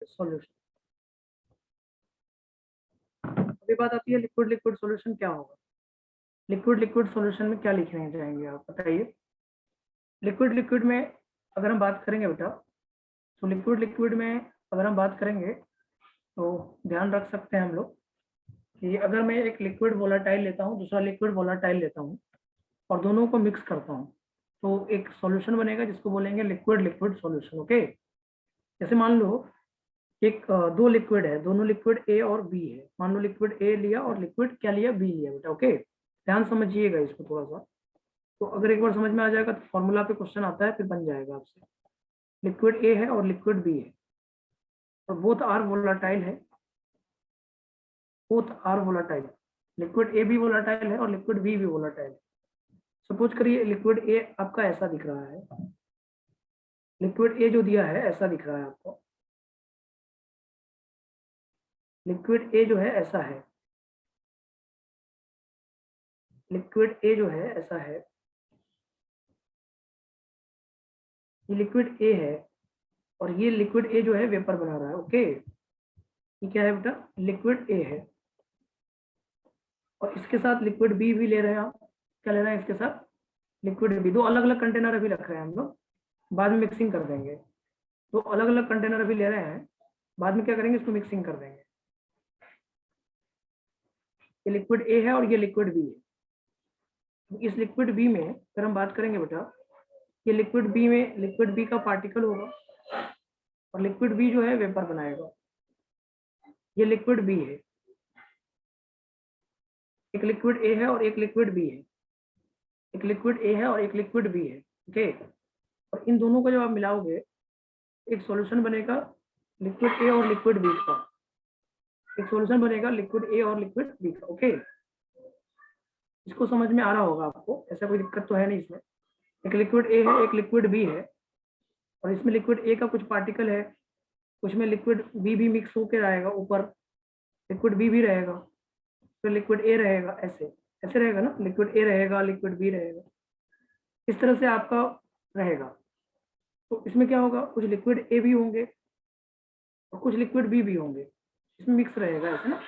Solution. अभी बात आती है लिक्विड लिक्विड सॉल्यूशन क्या होगा। लिक्विड लिक्विड सॉल्यूशन में क्या लिखने जाएंगे आप बताइए। लिक्विड लिक्विड में अगर हम बात करेंगे बेटा, तो लिक्विड लिक्विड में अगर हम बात करेंगे तो ध्यान रख सकते हैं हम लोग कि अगर मैं एक लिक्विड वोलाटाइल लेता हूँ, दूसरा लिक्विड वोलाटाइल लेता हूँ और दोनों को मिक्स करता हूँ तो एक सॉल्यूशन बनेगा जिसको बोलेंगे लिक्विड लिक्विड सॉल्यूशन। ओके, जैसे मान लो एक दो लिक्विड है, दोनों लिक्विड ए और बी है। मान लो लिक्विड ए लिया और लिक्विड क्या लिया, बी लिया बेटा। ओके, ध्यान समझिएगा इसको थोड़ा सा। तो अगर एक बार समझ में आ जाएगा तो फॉर्मूला पे क्वेश्चन आता है, फिर बन जाएगा आपसे। लिक्विड ए है और लिक्विड बी है और बोथ आर वोलाटाइल है, both are volatile. Liquid A भी वोलाटाइल है और लिक्विड बी भी वोलाटाइल है। सपोज करिए लिक्विड ए आपका ऐसा दिख रहा है, लिक्विड ए जो दिया है ऐसा दिख रहा है आपको। लिक्विड ए जो है ऐसा है, लिक्विड ए जो है ऐसा है, ये लिक्विड ए है और ये लिक्विड ए जो है वेपर बना रहा है। ओके, ये क्या है बेटा, लिक्विड ए है और इसके साथ लिक्विड बी भी ले रहे हैं आप। क्या ले रहे हैं इसके साथ, लिक्विड बी। दो अलग अलग कंटेनर अभी रख रहे हैं हम लोग, बाद में मिक्सिंग कर देंगे। दो अलग अलग कंटेनर अभी ले रहे हैं, बाद में क्या करेंगे, इसको मिक्सिंग कर देंगे। ये लिक्विड ए है और ये लिक्विड बी है। इस लिक्विड बी में अगर हम बात करेंगे बेटा, ये लिक्विड बी में लिक्विड बी का पार्टिकल होगा और लिक्विड बी जो है वेपर बनाएगा। ये लिक्विड बी है, एक लिक्विड ए है और एक लिक्विड बी है, एक लिक्विड ए है और एक लिक्विड बी है। ओके, और इन दोनों को जब आप मिलाओगे एक सॉल्यूशन बनेगा लिक्विड ए और लिक्विड बी का, एक सॉल्यूशन बनेगा लिक्विड ए और लिक्विड बी का। ओके, इसको समझ में आ रहा होगा आपको, ऐसा कोई दिक्कत तो है नहीं इसमें। एक लिक्विड ए है, एक लिक्विड बी है और इसमें लिक्विड ए का कुछ पार्टिकल है, उसमें लिक्विड बी भी मिक्स होकर आएगा, ऊपर लिक्विड बी भी रहेगा, फिर लिक्विड ए रहेगा, ऐसे ऐसे रहेगा ना, लिक्विड ए रहेगा, लिक्विड बी रहेगा, इस तरह से आपका रहेगा। तो इसमें क्या होगा, कुछ लिक्विड ए भी होंगे और कुछ लिक्विड बी भी होंगे, इसमें मिक्स रहेगा ऐसे ना।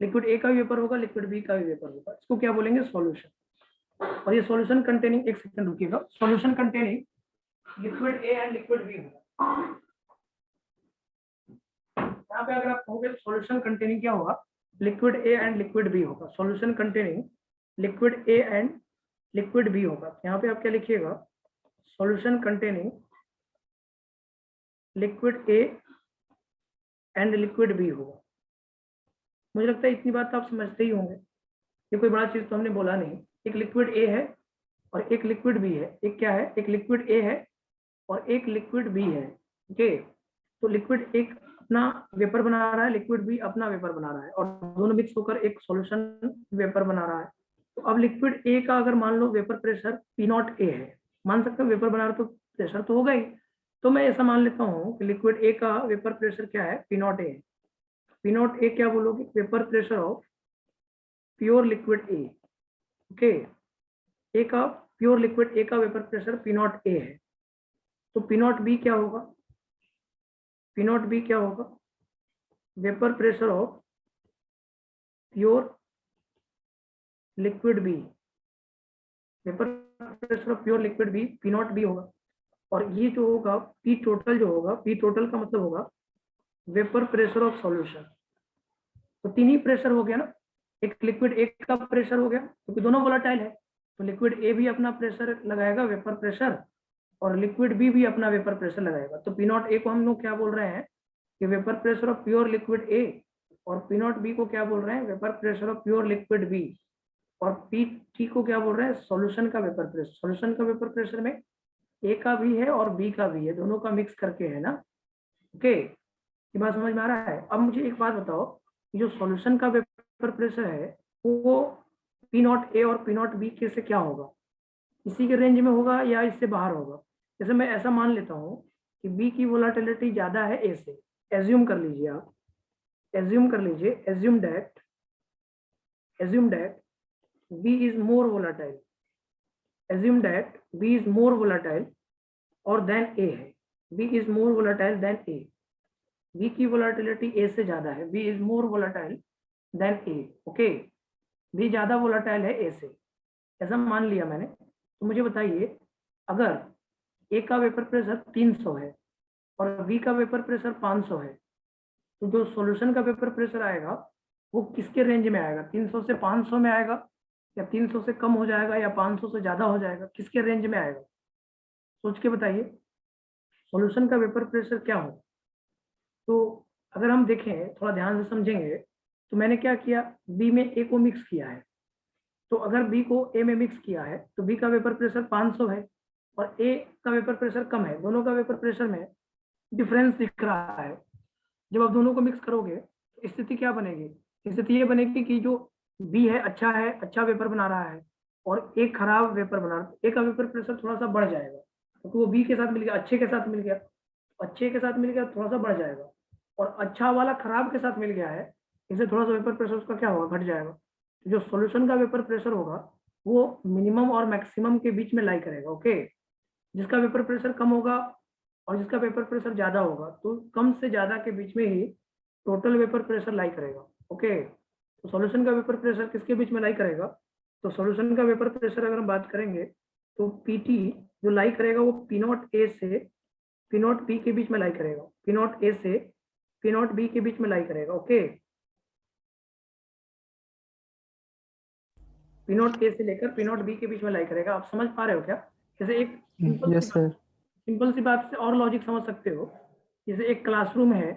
लिक्विड ए का भी वेपर होगा, लिक्विड बी का भी वेपर होगा, इसको क्या बोलेंगे, सॉल्यूशन। और ये सॉल्यूशन कंटेनिंग, एक सेकंड रुकिएगा, solution containing liquid A and liquid B होगा। यहाँ पे अगर आप कहोगे सॉल्यूशन कंटेनिंग क्या होगा, liquid A and liquid B होगा। Solution containing liquid A and liquid B होगा। यहाँ पे आप क्या लिखिएगा, solution containing liquid A and liquid B होगा। मुझे लगता है इतनी बात तो आप समझते ही होंगे, ये कोई बड़ा चीज तो हमने बोला नहीं। एक लिक्विड ए है और एक लिक्विड बी है। एक क्या है, एक लिक्विड ए है और एक लिक्विड बी है। ओके, तो लिक्विड एक अपना वेपर बना रहा है, लिक्विड बी अपना वेपर बना रहा है और दोनों मिक्स होकर एक सॉल्यूशन वेपर बना रहा है। तो अब लिक्विड ए का अगर मान लो वेपर प्रेशर P0 ए है, मान सकते हो वेपर बना रहा तो प्रेशर तो होगा ही, तो मैं ऐसा मान लेता हूँ कि लिक्विड ए का वेपर प्रेशर क्या है, P0 ए। P0 ए क्या बोलोगे, vapour pressure of pure liquid A. Okay, A का प्योर लिक्विड ए का वेपर प्रेशर P0 ए है। तो P0 बी क्या होगा, P0 बी क्या होगा, vapour pressure of pure liquid B, vapour pressure of pure liquid B P0 B होगा। और ये जो होगा P टोटल, जो होगा P टोटल का मतलब होगा वेपर प्रेशर ऑफ सॉल्यूशन। तो तीन ही प्रेशर हो गया ना, एक लिक्विड ए का प्रेशर हो गया क्योंकि दोनों वोलेटाइल है, तो लिक्विड ए भी अपना प्रेशर लगाएगा वेपर प्रेशर और लिक्विड बी भी अपना वेपर प्रेशर लगाएगा। तो P0 ए को हम लोग क्या बोल रहे हैं कि vapour pressure of pure liquid A, और P0 बी को क्या बोल रहे हैं, vapour pressure of pure liquid B, और PT को क्या बोल रहे हैं, सॉल्यूशन का वेपर प्रेशर। सॉल्यूशन का वेपर प्रेशर में ए का भी है और बी का भी है, दोनों का मिक्स करके है ना। ओके, ये बात समझ में आ रहा है। अब मुझे एक बात बताओ, जो सॉल्यूशन का वेपर प्रेशर है वो P0 ए और P0 बी के से क्या होगा, इसी के रेंज में होगा या इससे बाहर होगा। जैसे मैं ऐसा मान लेता हूँ कि बी की वोलाटिलिटी ज्यादा है ए से, एज्यूम कर लीजिए आप, एज्यूम कर लीजिए, assume that B is more volatile, assume that B is more volatile और देन ए है, B is more volatile than A. B की वोलाटिलिटी ए से ज्यादा है, B is more volatile than A, okay, B ज्यादा volatile है A से, ऐसा मान लिया मैंने। तो मुझे बताइए, अगर ए का वेपर प्रेशर 300 है और बी का वेपर प्रेशर 500 है, तो जो सॉल्यूशन का वेपर प्रेशर आएगा वो किसके रेंज में आएगा? 300 से 500 में आएगा, या 300 से कम हो जाएगा, या 500 से ज्यादा हो जाएगा? किसके रेंज में आएगा? सोच के बताइए, सॉल्यूशन का वेपर प्रेशर क्या हो? तो अगर हम देखें, थोड़ा ध्यान से समझेंगे, तो मैंने क्या किया, बी में ए को मिक्स किया है। तो अगर बी को ए में मिक्स किया है तो बी का वेपर प्रेशर 500 है और ए का वेपर प्रेशर कम है, दोनों का वेपर प्रेशर में डिफरेंस दिख रहा है। जब आप दोनों को मिक्स करोगे तो स्थिति क्या बनेगी? स्थिति ये बनेगी कि जो बी है, अच्छा वेपर बना रहा है, और एक खराब वेपर बना रहा है, ए का वेपर प्रेशर थोड़ा सा बढ़ जाएगा, क्योंकि वो बी के साथ मिल गया, अच्छे के साथ मिल गया, अच्छे के साथ मिल गया, थोड़ा सा बढ़ जाएगा। और अच्छा वाला खराब के साथ मिल गया है, इससे थोड़ा सा वेपर प्रेशर उसका क्या होगा, घट जाएगा। तो जो सॉल्यूशन का वेपर प्रेशर होगा वो मिनिमम और मैक्सिमम के बीच में लाई करेगा, ओके। जिसका वेपर प्रेशर कम होगा और जिसका वेपर प्रेशर ज्यादा होगा, तो कम से ज्यादा के बीच में ही टोटल वेपर प्रेशर लाई करेगा, ओके। तो सॉल्यूशन का वेपर प्रेशर किसके बीच में लाई करेगा? तो सॉल्यूशन का वेपर प्रेशर अगर हम बात करेंगे तो पीटी जो लाई करेगा वो पी नॉट ए से पी नॉट बी के बीच में लाई करेगा, पी नॉट ए से पी नॉट बी के बीच में लाई करेगा, ओके। पी नॉट ए से लेकर पी नॉट बी के बीच में लाई करेगा। आप समझ पा रहे हो क्या? जैसे एक यस सर। सिंपल सी बात से और लॉजिक समझ सकते हो। जैसे एक क्लासरूम है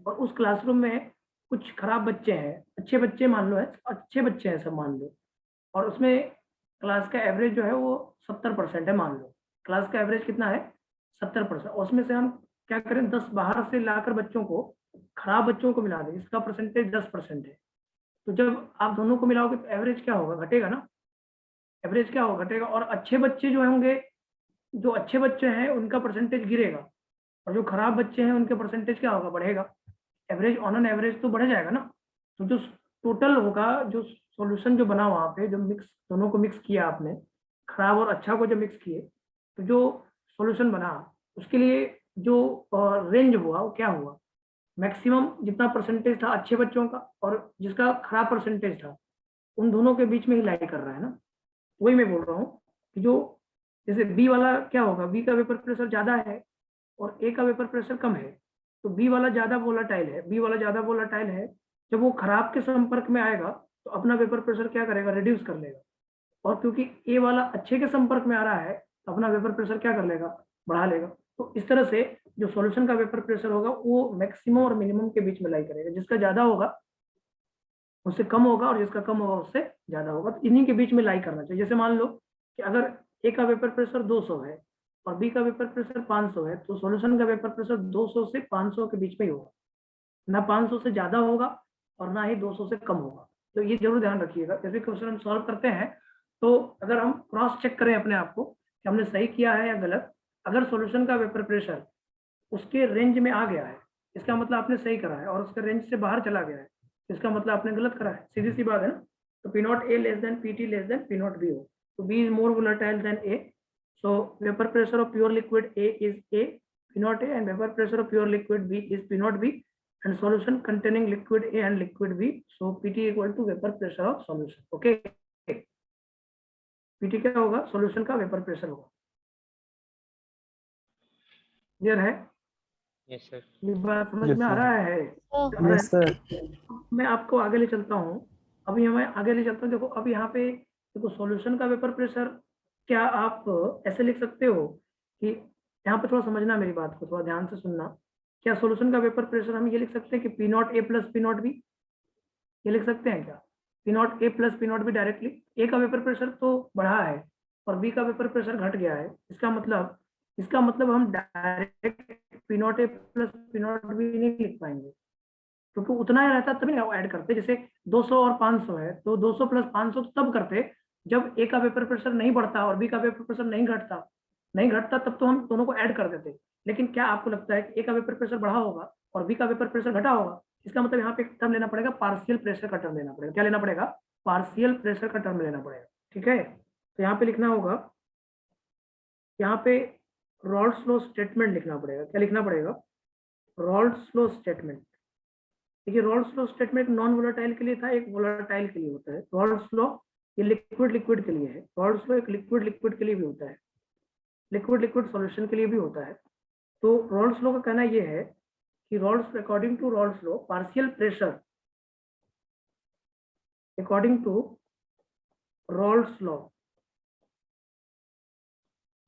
और उस क्लासरूम में कुछ खराब बच्चे हैं, अच्छे बच्चे मान लो है, अच्छे बच्चे हैं सब मान लो, और उसमें क्लास का एवरेज जो है वो 70% है मान लो। क्लास का एवरेज कितना है? 70%। उसमें से हम क्या करें, 10 बाहर से लाकर बच्चों को, खराब बच्चों को मिला दें, इसका परसेंटेज 10% है। तो जब आप दोनों को मिलाओगे तो एवरेज क्या होगा? घटेगा ना। एवरेज क्या होगा? घटेगा। और अच्छे बच्चे जो होंगे, जो अच्छे बच्चे हैं उनका परसेंटेज गिरेगा, और जो खराब बच्चे हैं उनके परसेंटेज क्या होगा? बढ़ेगा। एवरेज ऑन एन एवरेज तो बढ़ जाएगा ना। तो जो टोटल होगा, जो सॉल्यूशन जो बना वहां पे, जो मिक्स, दोनों को मिक्स किया आपने, खराब और अच्छा को जो मिक्स किए, तो जो सॉल्यूशन बना उसके लिए जो रेंज हुआ वो क्या हुआ? मैक्सिमम जितना परसेंटेज था अच्छे बच्चों का और जिसका खराब परसेंटेज था, उन दोनों के बीच में ही लाई कर रहा है ना। वही मैं बोल रहा हूँ कि जो, जैसे बी वाला क्या होगा, बी का वेपर प्रेशर ज्यादा है और ए का वेपर प्रेशर कम है, तो बी वाला ज्यादा वोलाटाइल है, बी वाला ज्यादा वोलाटाइल है। जब वो खराब के संपर्क में आएगा तो अपना वेपर प्रेशर क्या करेगा? रिड्यूस कर लेगा। और क्योंकि ए वाला अच्छे के संपर्क में आ रहा है तो अपना वेपर प्रेशर क्या कर लेगा? बढ़ा लेगा। तो इस तरह से जो सॉल्यूशन का वेपर प्रेशर होगा वो मैक्सिमम और मिनिमम के बीच में लाई करेगा। जिसका ज्यादा होगा उससे कम होगा और जिसका कम होगा उससे ज्यादा होगा। तो इन्हीं के बीच में लाई करना चाहिए। जैसे मान लो कि अगर ए का वेपर प्रेशर 200 है और बी का वेपर प्रेशर 500 है, तो सॉल्यूशन का वेपर प्रेशर 200 से 500 के बीच में ही होगा, ना 500 से ज्यादा होगा और ना ही 200 से कम होगा। तो ये जरूर ध्यान रखिएगा। जैसे क्वेश्चन हम सॉल्व करते हैं तो अगर हम क्रॉस चेक करें अपने आप को कि हमने सही किया है या गलत, अगर सॉल्यूशन का वेपर प्रेशर उसके रेंज में आ गया है, इसका मतलब आपने सही करा है, और उसके रेंज से बाहर चला गया है, इसका मतलब आपने गलत करा है। सीधी सी बात है ना। तो P not A less than P T less than P not B हो, तो B is more volatile than A, so vapor pressure of pure liquid A is A, P naught A, and vapor pressure of pure liquid B is P naught B, and solution containing liquid A and liquid B, so PT equal to vapor pressure of solution, okay। PT क्या होगा? solution का vapor pressure होगा। Clear है? Yes sir. ये बात समझ yes में आ sir. रहा है? Yes sir. मैं आपको आगे ले चलता हूँ। अभी मैं आगे ले चलता हूँ। देखो अब यहाँ पे देखो, सॉल्यूशन का वेपर प्रेशर क्या आप ऐसे लिख सकते हो कि, यहाँ पे थोड़ा समझना मेरी बात को, थोड़ा ध्यान से सुनना। क्या सॉल्यूशन का वेपर प्रेशर हम ये लिख सकते हैं कि P not a plus P not B, ये लिख सकते हैं क्या? P not a plus P not B directly. A का वेपर प्रेशर तो बढ़ा है और बी का वेपर प्रेशर घट गया है, इसका मतलब हम direct P not a plus P not be नहीं लिख पाएंगे, क्योंकि उतना ही रहता तभी ना ऐड करते। जैसे 200 और 500 है तो 200 प्लस 500 तो तब करते जब ए का वेपर प्रेशर नहीं बढ़ता और बी का वेपर प्रेशर नहीं घटता, तब तो हम दोनों को ऐड कर देते। लेकिन क्या आपको लगता है कि ए का वेपर प्रेशर बढ़ा होगा और बी का वेपर प्रेशर घटा होगा? इसका मतलब यहाँ पे एक टर्म लेना पड़ेगा, पार्शियल प्रेशर का टर्म लेना पड़ेगा। क्या लेना पड़ेगा? पार्शियल प्रेशर का टर्म लेना पड़ेगा, ठीक है। तो यहाँ पे लिखना होगा, यहाँ पे रॉल्स लॉ स्टेटमेंट लिखना पड़ेगा। क्या लिखना पड़ेगा? Raoult's law statement. देखिए Raoult's law statement non volatile के लिए था, एक वोलेटाइल के लिए होता है। रॉल्स लॉ ये लिक्विड लिक्विड के लिए है, रॉल्स लॉ एक लिक्विड लिक्विड के लिए भी होता है, लिक्विड लिक्विड सॉल्यूशन के लिए भी होता है। तो रॉल्स लॉ का कहना ये है कि Raoult's according to Raoult's law partial pressure, according to Raoult's law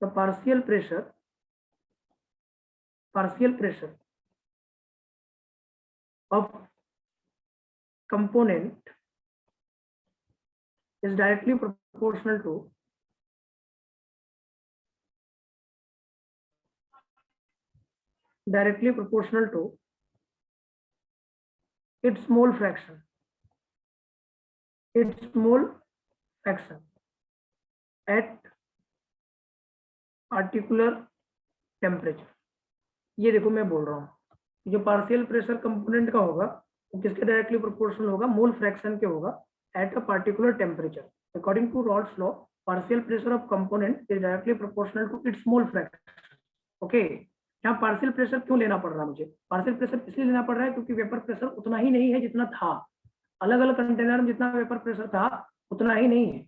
the partial pressure of component is directly proportional to its mole fraction at particular temperature। ये देखो मैं बोल रहा हूँ, जो पार्शियल प्रेशर कंपोनेंट का होगा वो किसके डायरेक्टली प्रोपोर्शनल होगा, मोल फ्रैक्शन के होगा at a particular temperature. According to Raoult's law partial pressure of component is directly proportional to its mole fraction. Okay, यहाँ पार्शियल प्रेशर क्यों लेना पड़ रहा है मुझे? पार्शियल प्रेशर इसलिए लेना पड़ रहा है क्योंकि वेपर प्रेशर उतना ही नहीं है जितना था, अलग अलग कंटेनर में जितना वेपर प्रेशर था उतना ही नहीं है,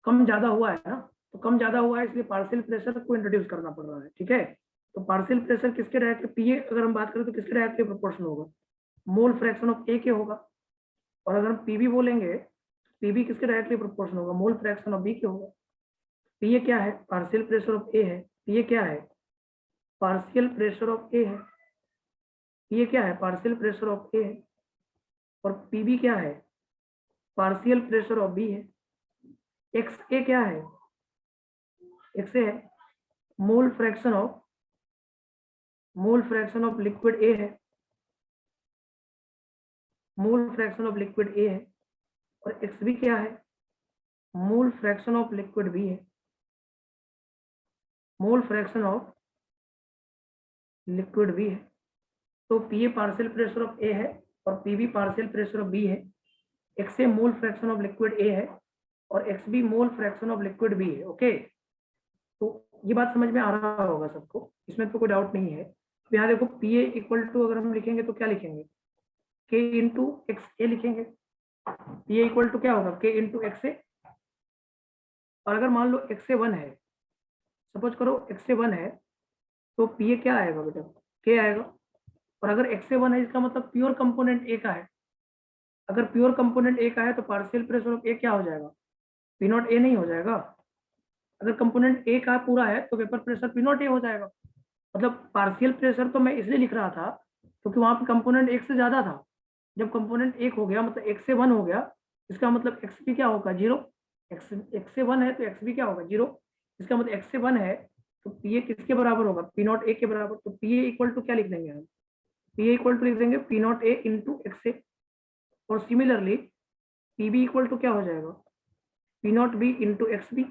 कम ज्यादा हुआ है ना। तो कम ज्यादा हुआ है इसलिए पार्शियल प्रेशर को इंट्रोड्यूस करना पड़ रहा है। ठीक है, तो पार्शियल प्रेशर किसके डायरेक्टली, पीए अगर हम बात करें तो किसके डायरेक्टली प्रोपोर्शनल होगा, मोल फ्रैक्शन ऑफ ए के होगा। और अगर हम पीबी बोलेंगे, पीबी किसके डायरेक्टली प्रोपोर्शनल होगा, मोल फ्रैक्शन ऑफ बी के होगा। पीए क्या है, पार्शियल प्रेशर ऑफ ए है, पीए क्या है, पार्शियल प्रेशर ऑफ ए है, पीए क्या है, पार्शियल प्रेशर ऑफ ए है। और पीबी क्या है, पार्शियल प्रेशर ऑफ बी है। एक्स ए क्या है, एक्स ए है mole fraction of liquid A है, mole fraction of liquid A है। और एक्स बी क्या है, mole fraction of liquid B है, mole fraction of liquid B है। तो PA partial pressure of A है और PB partial pressure of B है। X A mole fraction of liquid A है और X B mole fraction of liquid B है। Okay, तो ये बात समझ में आ रहा होगा सबको, इसमें तो कोई डाउट नहीं है। तो यहाँ देखो पीए इक्वल टू अगर हम लिखेंगे तो क्या लिखेंगे, के इंटू एक्स ए लिखेंगे। पीए इक्वल टू क्या होगा, के इंटू एक्स ए। और अगर मान लो एक्स ए 1 है, सपोज करो एक्स ए 1 है, तो पीए क्या आएगा बेटा, के आएगा। और अगर एक्स ए 1 है इसका मतलब प्योर कंपोनेंट ए का है। अगर प्योर कंपोनेंट ए का है तो पार्शियल प्रेशर ऑफ ए क्या हो जाएगा, पी नॉट ए नहीं हो जाएगा। अगर कंपोनेंट ए का पूरा है तो vapour pressure P not a हो जाएगा। मतलब पार्शियल प्रेशर तो मैं इसलिए लिख रहा था क्योंकि वहां पे कंपोनेंट एक से ज्यादा था। जब कंपोनेंट एक हो गया मतलब एक्स से 1 हो गया, इसका मतलब एक्स बी क्या होगा, 0। एक्स से 1 है तो एक्स बी क्या होगा, 0। इसका मतलब एक्स से 1 है तो पी ए किसके बराबर होगा, पी नॉट ए के बराबर। तो पी ए इक्वल टू क्या लिख देंगे हम, पी ए इक्वल टू लिख देंगे P not A into x A. और similarly P B equal to क्या हो जाएगा, P not B into X B.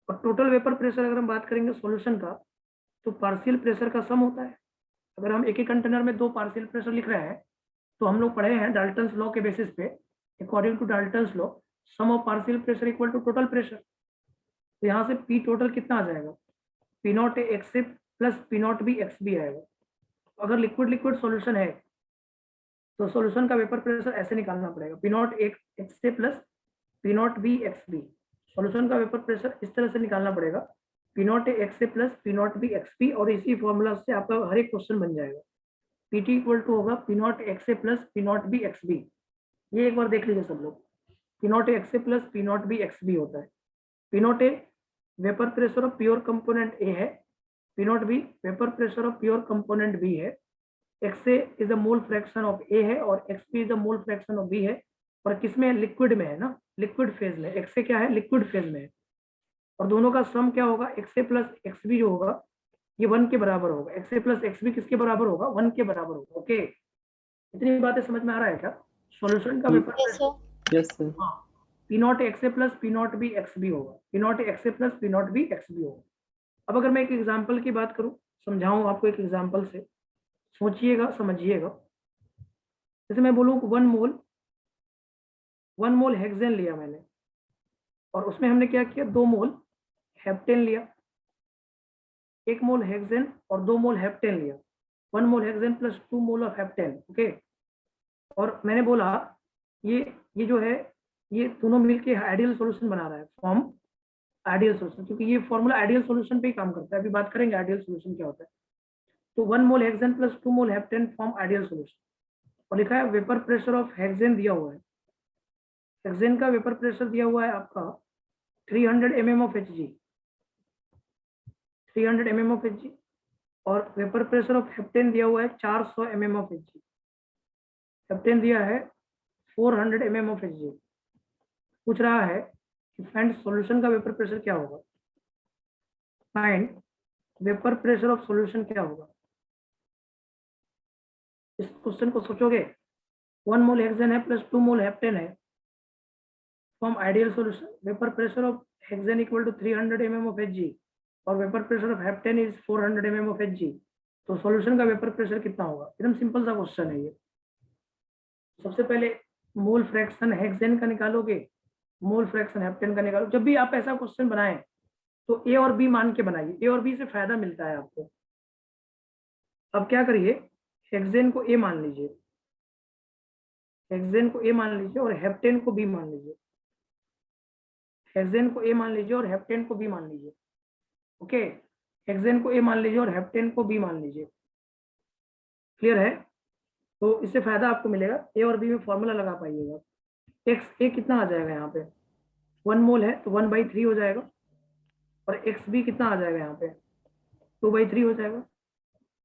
और टोटल वेपर प्रेशर अगर हम बात करेंगे सॉल्यूशन का तो पार्शियल प्रेशर का सम होता है। अगर हम एक ही कंटेनर में दो पार्शियल प्रेशर लिख रहे हैं तो हम लोग पढ़े हैं डाल्टन्स लॉ के बेसिस पे, according to Dalton's law sum of partial pressure equal to total pressure. तो यहाँ से पी टोटल कितना आ जाएगा, P not A X A plus P not be x B आएगा। अगर लिक्विड लिक्विड सॉल्यूशन है तो सॉल्यूशन का वेपर प्रेशर ऐसे निकालना पड़ेगा, P naught X A plus P not be x B. Solution का वेपर प्रेशर इस तरह से निकालना पड़ेगा, P naught X A plus P not be x B. और इसी फॉर्मूला से आपका हर एक क्वेश्चन बन जाएगा। पीटी इक्वल टू होगा P naught X A plus P not be x B. ये एक बार देख लीजिए सब लोग, P naught X A plus P not be x B होता है। P not A vapour pressure of pure component A है, P not B vapour pressure of pure component B है, X A is the mole fraction of A है और X B is the mole fraction of B है। और किसमें, liquid में है ना, लिक्विड फेज में एक्स ए क्या है, लिक्विड फेज में है। और दोनों का सम क्या होगा, x A plus x B जो होगा ये 1 के बराबर होगा। X A plus x B किसके बराबर होगा, 1 के बराबर होगा। ओके, इतनी बातें समझ में आ रहा है क्या? सॉल्यूशन का वेपर प्रेशर, यस सर, हाँ, P naught X A plus P not be x B होगा, P naught X A plus P not be x B होगा। अब अगर मैं एक एग्जांपल की बात करूं, समझाऊं आपको एक एग्जांपल से, सोचिएगा समझिएगा। जैसे मैं बोलूं 1 मोल हेक्सेन लिया मैंने और उसमें हमने क्या किया, 2 मोल हेप्टेन लिया, 1 मोल हेक्सेन और 2 मोल हेप्टेन लिया। 1 mole hexane plus 2 mole of heptane, okay. और मैंने बोला ये जो है ये दोनों मिलके आइडियल सॉल्यूशन बना रहा है, फॉर्म आइडियल सॉल्यूशन, क्योंकि ये फॉर्मूला आइडियल सॉल्यूशन पे ही काम करता है। अभी बात करेंगे आइडियल सॉल्यूशन क्या होता है। तो 1 mole hexane plus 2 mole heptane form ideal solution, और लिखा है वेपर प्रेशर ऑफ हेक्सेन दिया हुआ है। हेक्सेन का वेपर प्रेशर दिया हुआ है आपका 300 mm of Hg, 300 mm of Hg, और वेपर प्रेशर ऑफ हेप्टेन दिया हुआ है 400 mm ऑफ Hg। हेप्टेन दिया है 400 mm ऑफ Hg। पूछ रहा है कि फाइंड सॉल्यूशन का वेपर प्रेशर क्या होगा। Find vapour pressure of solution क्या होगा। इस क्वेश्चन को सोचोगे, 1 मोल हेक्सेन है प्लस 2 मोल हेप्टेन है, form ideal solution. Vapour pressure of hexane equal to 300 mm of Hg और vapour pressure of heptane is 400 mm of Hg। तो solution का वेपर प्रेशर कितना होगा। एकदम सिंपल सा क्वेश्चन है ये। सबसे पहले मोल फ्रैक्शन हेक्सेन का निकालोगे, मोल फ्रैक्शन हेप्टेन का निकालो। जब भी आप ऐसा क्वेश्चन बनाएं तो ए और बी मान के बनाइए, ए और बी से फायदा मिलता है आपको। अब क्या करिए, हेक्सेन को ए मान लीजिए, हेक्सेन को ए मान लीजिए और हेप्टेन को बी मान लीजिए। हेक्सेन को ए मान लीजिए और हेप्टेन को बी मान लीजिए, ओके। हेक्सेन को ए मान लीजिए और हेप्टेन को बी मान लीजिए। क्लियर है। तो इससे फायदा आपको मिलेगा, ए और बी में फॉर्मूला लगा पाइएगा। एक्स ए कितना आ जाएगा यहाँ पे, 1 मोल है तो 1/3 हो जाएगा, और एक्स बी कितना आ जाएगा यहाँ पे 2/3 हो जाएगा।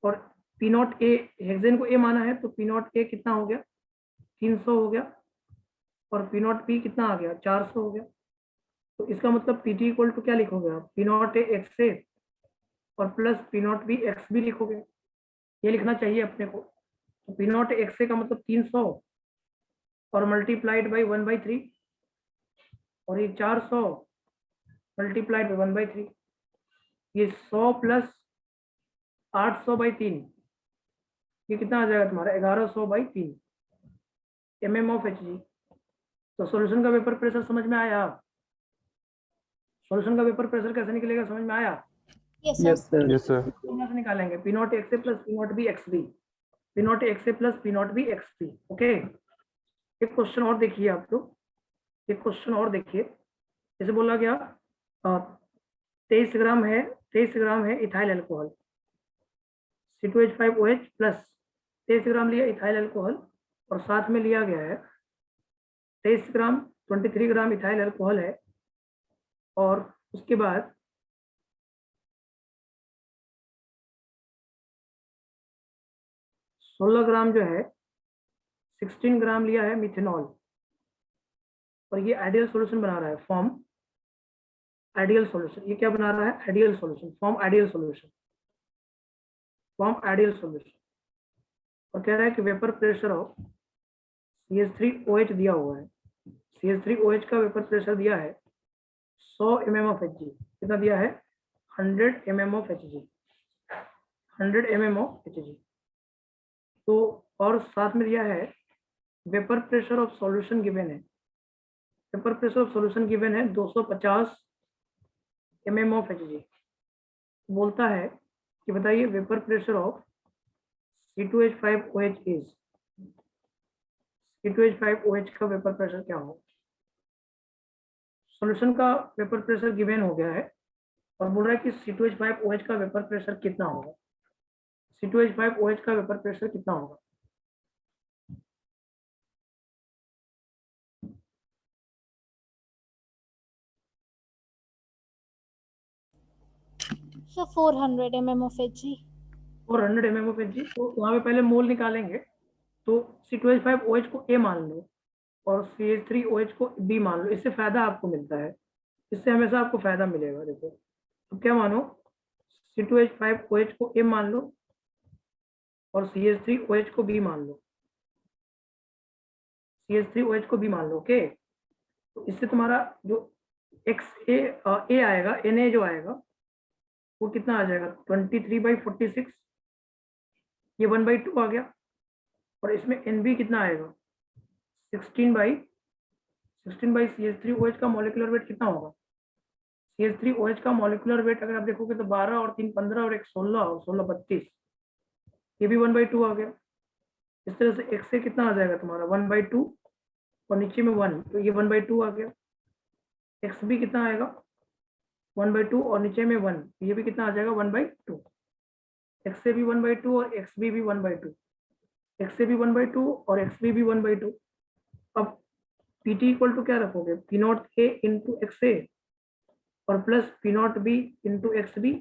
और पी नॉट ए, हेक्सेन को ए माना है तो पी नॉट ए कितना हो गया 300 हो गया, और पी नॉट बी कितना आ गया 400 हो गया। तो इसका मतलब पी टी इक्वल टू क्या लिखोगे आप, P not A X A और plus P not be x B लिखोगे। ये लिखना चाहिए अपने को। तो पी नॉट एक्स ए का मतलब 300 और मल्टीप्लाइड बाई 1/3, और ये 400 मल्टीप्लाइड बाई 1/3, ये 100 प्लस 800/3, ये कितना आ जाएगा तुम्हारा 1100/3 mm ऑफ Hg। तो सॉल्यूशन का वेपर प्रेशर समझ में आया। सॉल्यूशन का वेपर प्रेशर कैसे निकलेगा समझ में आया। Yes, sir. Yes, sir. से निकालेंगे P naught X A plus P not be x B, P naught X A plus P not be x B, okay. एक क्वेश्चन और देखिए आप लोग, एक क्वेश्चन और देखिए। जैसे बोला गया 23 ग्राम है इथाइल अल्कोहल, C2H5OH प्लस 23 ग्राम लिया इथाइल अल्कोहल, और साथ में लिया गया है 23 ग्राम 23 ग्राम इथाइल अल्कोहल है, और उसके बाद 16 ग्राम जो है 16 ग्राम लिया है मिथेनॉल, और ये आइडियल सॉल्यूशन बना रहा है, फॉर्म आइडियल सॉल्यूशन। ये क्या बना रहा है, ideal solution, form ideal solution, form ideal solution. और कह रहा है कि वेपर प्रेशर ऑफ CH3OH दिया हुआ है, CH3OH का वेपर प्रेशर दिया है 100 mm ऑफ Hg। कितना दिया है 100 mm of Hg, 100 mm of Hg। तो और साथ में दिया है vapour pressure of solution given है, vapour pressure of solution given है 250 mm ऑफ Hg। बोलता है कि बताइए vapour pressure of C2H5OH is, C2H5OH का वेपर प्रेशर क्या होगा। सॉल्यूशन का वेपर प्रेशर गिवन हो गया है, और बोल रहा है कि C2H5OH का वेपर प्रेशर कितना होगा, C2H5OH का वेपर प्रेशर कितना होगा। So 400 mm of Hg. 400 mm of Hg। तो वहां पे पहले मोल निकालेंगे, तो C2H5OH को A मान लो और CH3OH को B मान लो। इससे फायदा आपको मिलता है, इससे हमेशा आपको फायदा मिलेगा। देखो तो क्या मानो, C2H5OH को A मान लो और CH3OH को B मान लो, CH3OH को B मान लो, ओके। तो इससे तुम्हारा जो A आएगा, Na जो आएगा वो कितना आ जाएगा 23/46, ये 1/2 आ गया, और इसमें Nb कितना आएगा 16/16 CH3OH का मॉलिक्यूलर वेट कितना होगा। CH3OH का मॉलिक्यूलर वेट अगर आप देखोगे तो 12 और 3 15 और 1 16 और 16 32, ये भी 1/2 आ गया। इस तरह से x से कितना आ जाएगा तुम्हारा 1/2 और नीचे में 1, तो ये 1/2 आ गया। x भी कितना आएगा 1/2 और नीचे में 1, ये भी कितना आ जाएगा 1/2। x से भी 1/2 और x भी 1/2, x से भी 1/2 और x भी 1/2। अब PT इक्वल टू क्या रखोगे, P0 A into x A और plus P0 B into X B.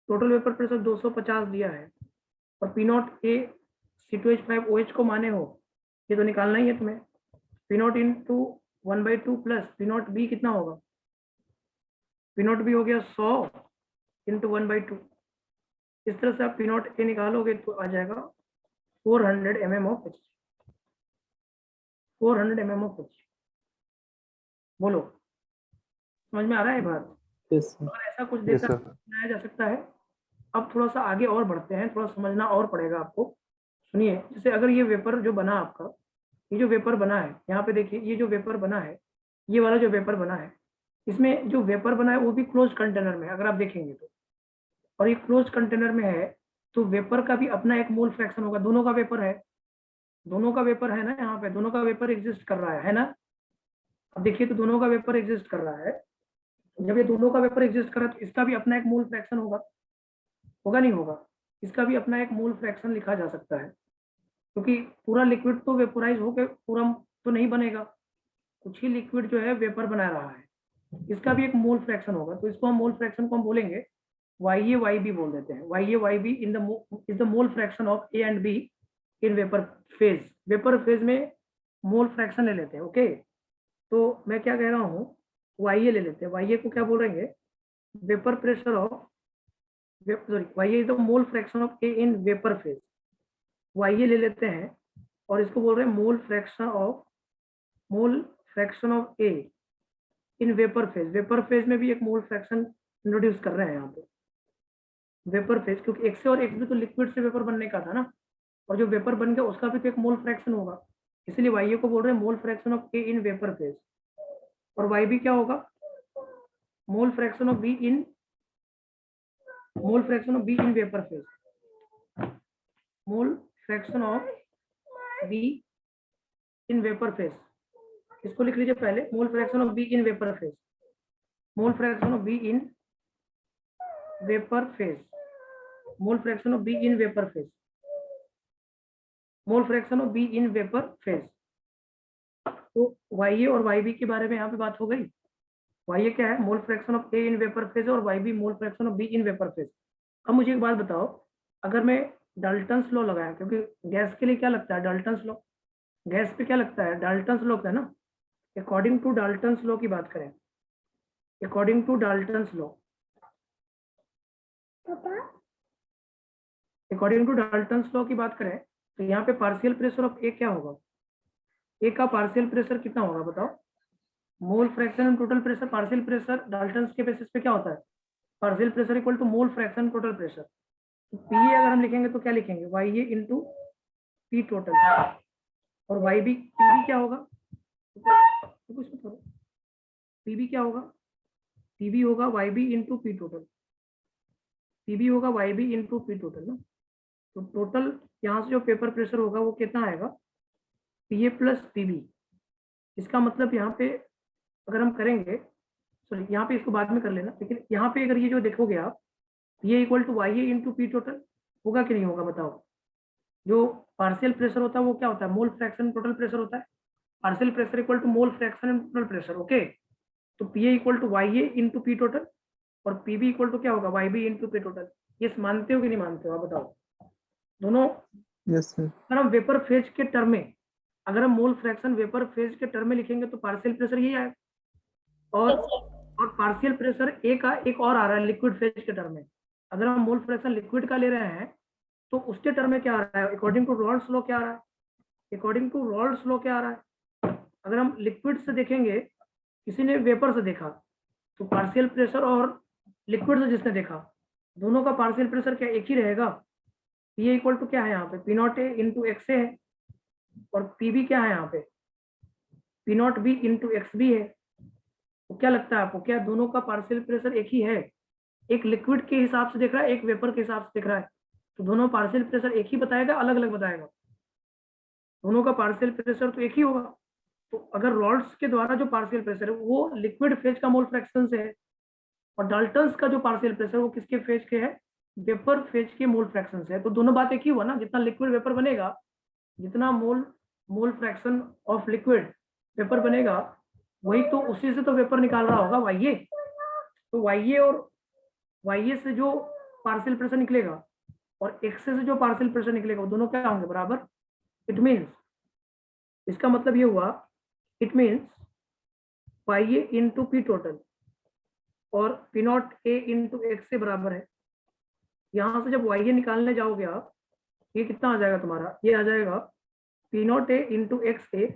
Total vapour pressure 250 दिया है और P0 A C2H5OH को माने हो, ये तो निकालना ही है तुम्हें। P0 into 1/2 plus P0 B कितना होगा, P0 B हो गया 100 इंटू 1/2। इस तरह से आप P0 A निकालोगे तो आ जाएगा 400 mm of H, 400 mm of H। बोलो समझ में आ रहा है बात? Yes, sir. अगर ऐसा कुछ Yes, देता sir. बनाया जा सकता है। अब थोड़ा सा आगे और बढ़ते हैं, थोड़ा समझना और पड़ेगा आपको। सुनिए, जैसे अगर ये वेपर जो बना आपका, ये जो वेपर बना है, यहाँ पे देखिए ये जो वेपर बना है, ये वाला जो वेपर बना है, इसमें जो वेपर बना है वो भी क्लोज कंटेनर में है अगर आप देखेंगे तो। और ये क्लोज कंटेनर में है तो वेपर का भी अपना एक मोल फ्रैक्शन होगा। दोनों का वेपर है, दोनों का वेपर है ना, यहाँ पे दोनों का वेपर एग्जिस्ट कर रहा है ना। अब देखिए तो दोनों का वेपर एग्जिस्ट कर रहा है। जब ये दोनों का वेपर एग्जिस्ट कर रहा है तो इसका भी अपना एक मोल फ्रैक्शन होगा, होगा नहीं होगा? इसका भी अपना एक मोल फ्रैक्शन लिखा जा सकता है, क्योंकि पूरा लिक्विड तो वेपोराइज होकर पूरा तो नहीं बनेगा, कुछ ही लिक्विड जो है वेपर बना रहा है, इसका भी एक मोल फ्रैक्शन होगा। तो इसको हम मोल फ्रैक्शन को हम बोलेंगे YA/YB बोल देते हैं। YA/YB in the is the mole fraction of A and B in vapour phase. Vapour phase में मोल फ्रैक्शन ले लेते हैं। ओके, तो मैं क्या कह रहा हूँ, YA ले लेते हैं। YA को क्या बोलेंगे, vapour pressure of, sorry, YA is the mole fraction of A in vapour phase. YA ले लेते हैं और इसको बोल रहे हैं मोल fraction of A in vapour phase. Vapour phase में भी एक मोल फ्रैक्शन इंट्रोड्यूस कर रहे हैं यहाँ पे वेपर फेज, क्योंकि x और x भी तो लिक्विड से वेपर बनने का था ना, और जो वेपर बन गया उसका भी तो एक मोल फ्रैक्शन होगा, इसलिए YA को बोल रहे हैं मोल fraction of A in vapour phase. और YB क्या होगा, मोल fraction of B in vapour phase. Mole fraction of B in vapour phase, इसको लिख लीजिए पहले, मोल fraction of B in vapour phase, mole fraction of B in vapour phase, mole fraction of B in vapour phase, mole fraction of B in vapour phase. तो YA और YB के बारे में यहाँ पे बात हो गई। YA क्या है, mole fraction of A in vapour phase, और YB mole fraction of B in vapour phase. अब मुझे एक बात बताओ, अगर मैं डाल्टन्स लॉ लगाया, क्योंकि गैस के लिए क्या लगता है, डाल्टन्स लॉ, गैस पे क्या लगता है, डाल्टन्स लॉ का ना। अकॉर्डिंग टू डाल्टन्स लॉ की बात करें, according to Dalton's law, according to Dalton's law की बात करें तो यहाँ पे पार्शियल प्रेशर ऑफ ए क्या होगा, ए का पार्शियल प्रेशर कितना होगा बताओ, mole fraction and total pressure. Partial pressure Dalton's के बेसिस पे क्या होता है, partial pressure equal to mole fraction total pressure. तो पीए अगर हम लिखेंगे तो क्या लिखेंगे, YA इंटू पी टोटल, और YB पीबी क्या होगा, पीबी क्या होगा, पीबी होगा YB into P total, PB होगा YB इंटू पी टोटल ना। तो टोटल यहाँ से जो पेपर प्रेशर होगा वो कितना आएगा, PA प्लस PB। इसका मतलब यहाँ पे अगर हम करेंगे, सॉरी यहाँ पे इसको बाद में कर लेना, लेकिन यहाँ पे अगर ये जो देखोगे आप, PA equal to YA into P total होगा कि नहीं होगा बताओ। जो पार्शियल प्रेशर होता है वो क्या होता है, मोल फ्रैक्शन टोटल प्रेशर होता है। Partial pressure equal to mole fraction and total pressure. Okay, तो PA equal to YA into P total और PB इक्वल टू क्या होगा, YB इंटू पी टोटल। ये मानते हो कि नहीं मानते हो आप बताओ दोनों। Yes, sir. अगर हम वेपर फेज के टर्म में, अगर हम मोल फ्रैक्शन वेपर फेज के टर्म में लिखेंगे तो पार्शियल प्रेशर यही आएगा, और पार्शियल प्रेशर ए का एक और आ रहा है लिक्विड फेज के टर्म में। अगर हम मोल फ्रैक्शन लिक्विड का ले रहे हैं तो उसके टर्म में क्या आ रहा है, अकॉर्डिंग टू रॉल्स लॉ क्या आ रहा है, अकॉर्डिंग टू रॉल्स लॉ क्या आ रहा है। अगर हम लिक्विड से देखेंगे, किसी ने वेपर से देखा, तो पार्शियल प्रेशर और लिक्विड से जिसने देखा, दोनों का पार्शियल प्रेशर क्या एक ही रहेगा। PA इक्वल टू क्या है यहाँ पे, P0A इंटू एक्स है, और PB क्या है यहाँ पे, P0B इंटू XB है। तो क्या लगता है आपको, क्या दोनों का पार्शियल प्रेशर एक ही है, एक लिक्विड के हिसाब से देख रहा है, एक वेपर के हिसाब से देख रहा है। तो दोनों पार्शियल प्रेशर एक ही बताएगा, अलग अलग बताएगा? दोनों का पार्शियल प्रेशर तो एक ही होगा। तो अगर रॉड्स के द्वारा जो पार्शियल प्रेशर है वो लिक्विड फेज का मोल फ्रैक्शन से है, और डाल्टन्स का जो पार्शियल प्रेशर वो किसके फेज के है? वेपर फेज के मोल फ्रैक्शन से है। तो दोनों बात एक ही हुआ ना, जितना लिक्विड वेपर बनेगा, जितना मोल फ्रैक्शन ऑफ लिक्विड वेपर बनेगा, वही तो उसी से तो वेपर निकाल रहा होगा वाईए। तो वाईए और वाईए से जो पार्शियल प्रेशर निकलेगा और एक्से से जो पार्शियल प्रेशर निकलेगा वो दोनों क्या होंगे? बराबर। इट मीन्स, इसका मतलब ये हुआ, it means YA into P total और P not A into X से बराबर है। यहां से जब वाईए निकालने जाओगे आप, ये कितना आ जाएगा तुम्हारा? ये आ जाएगा P not A into x A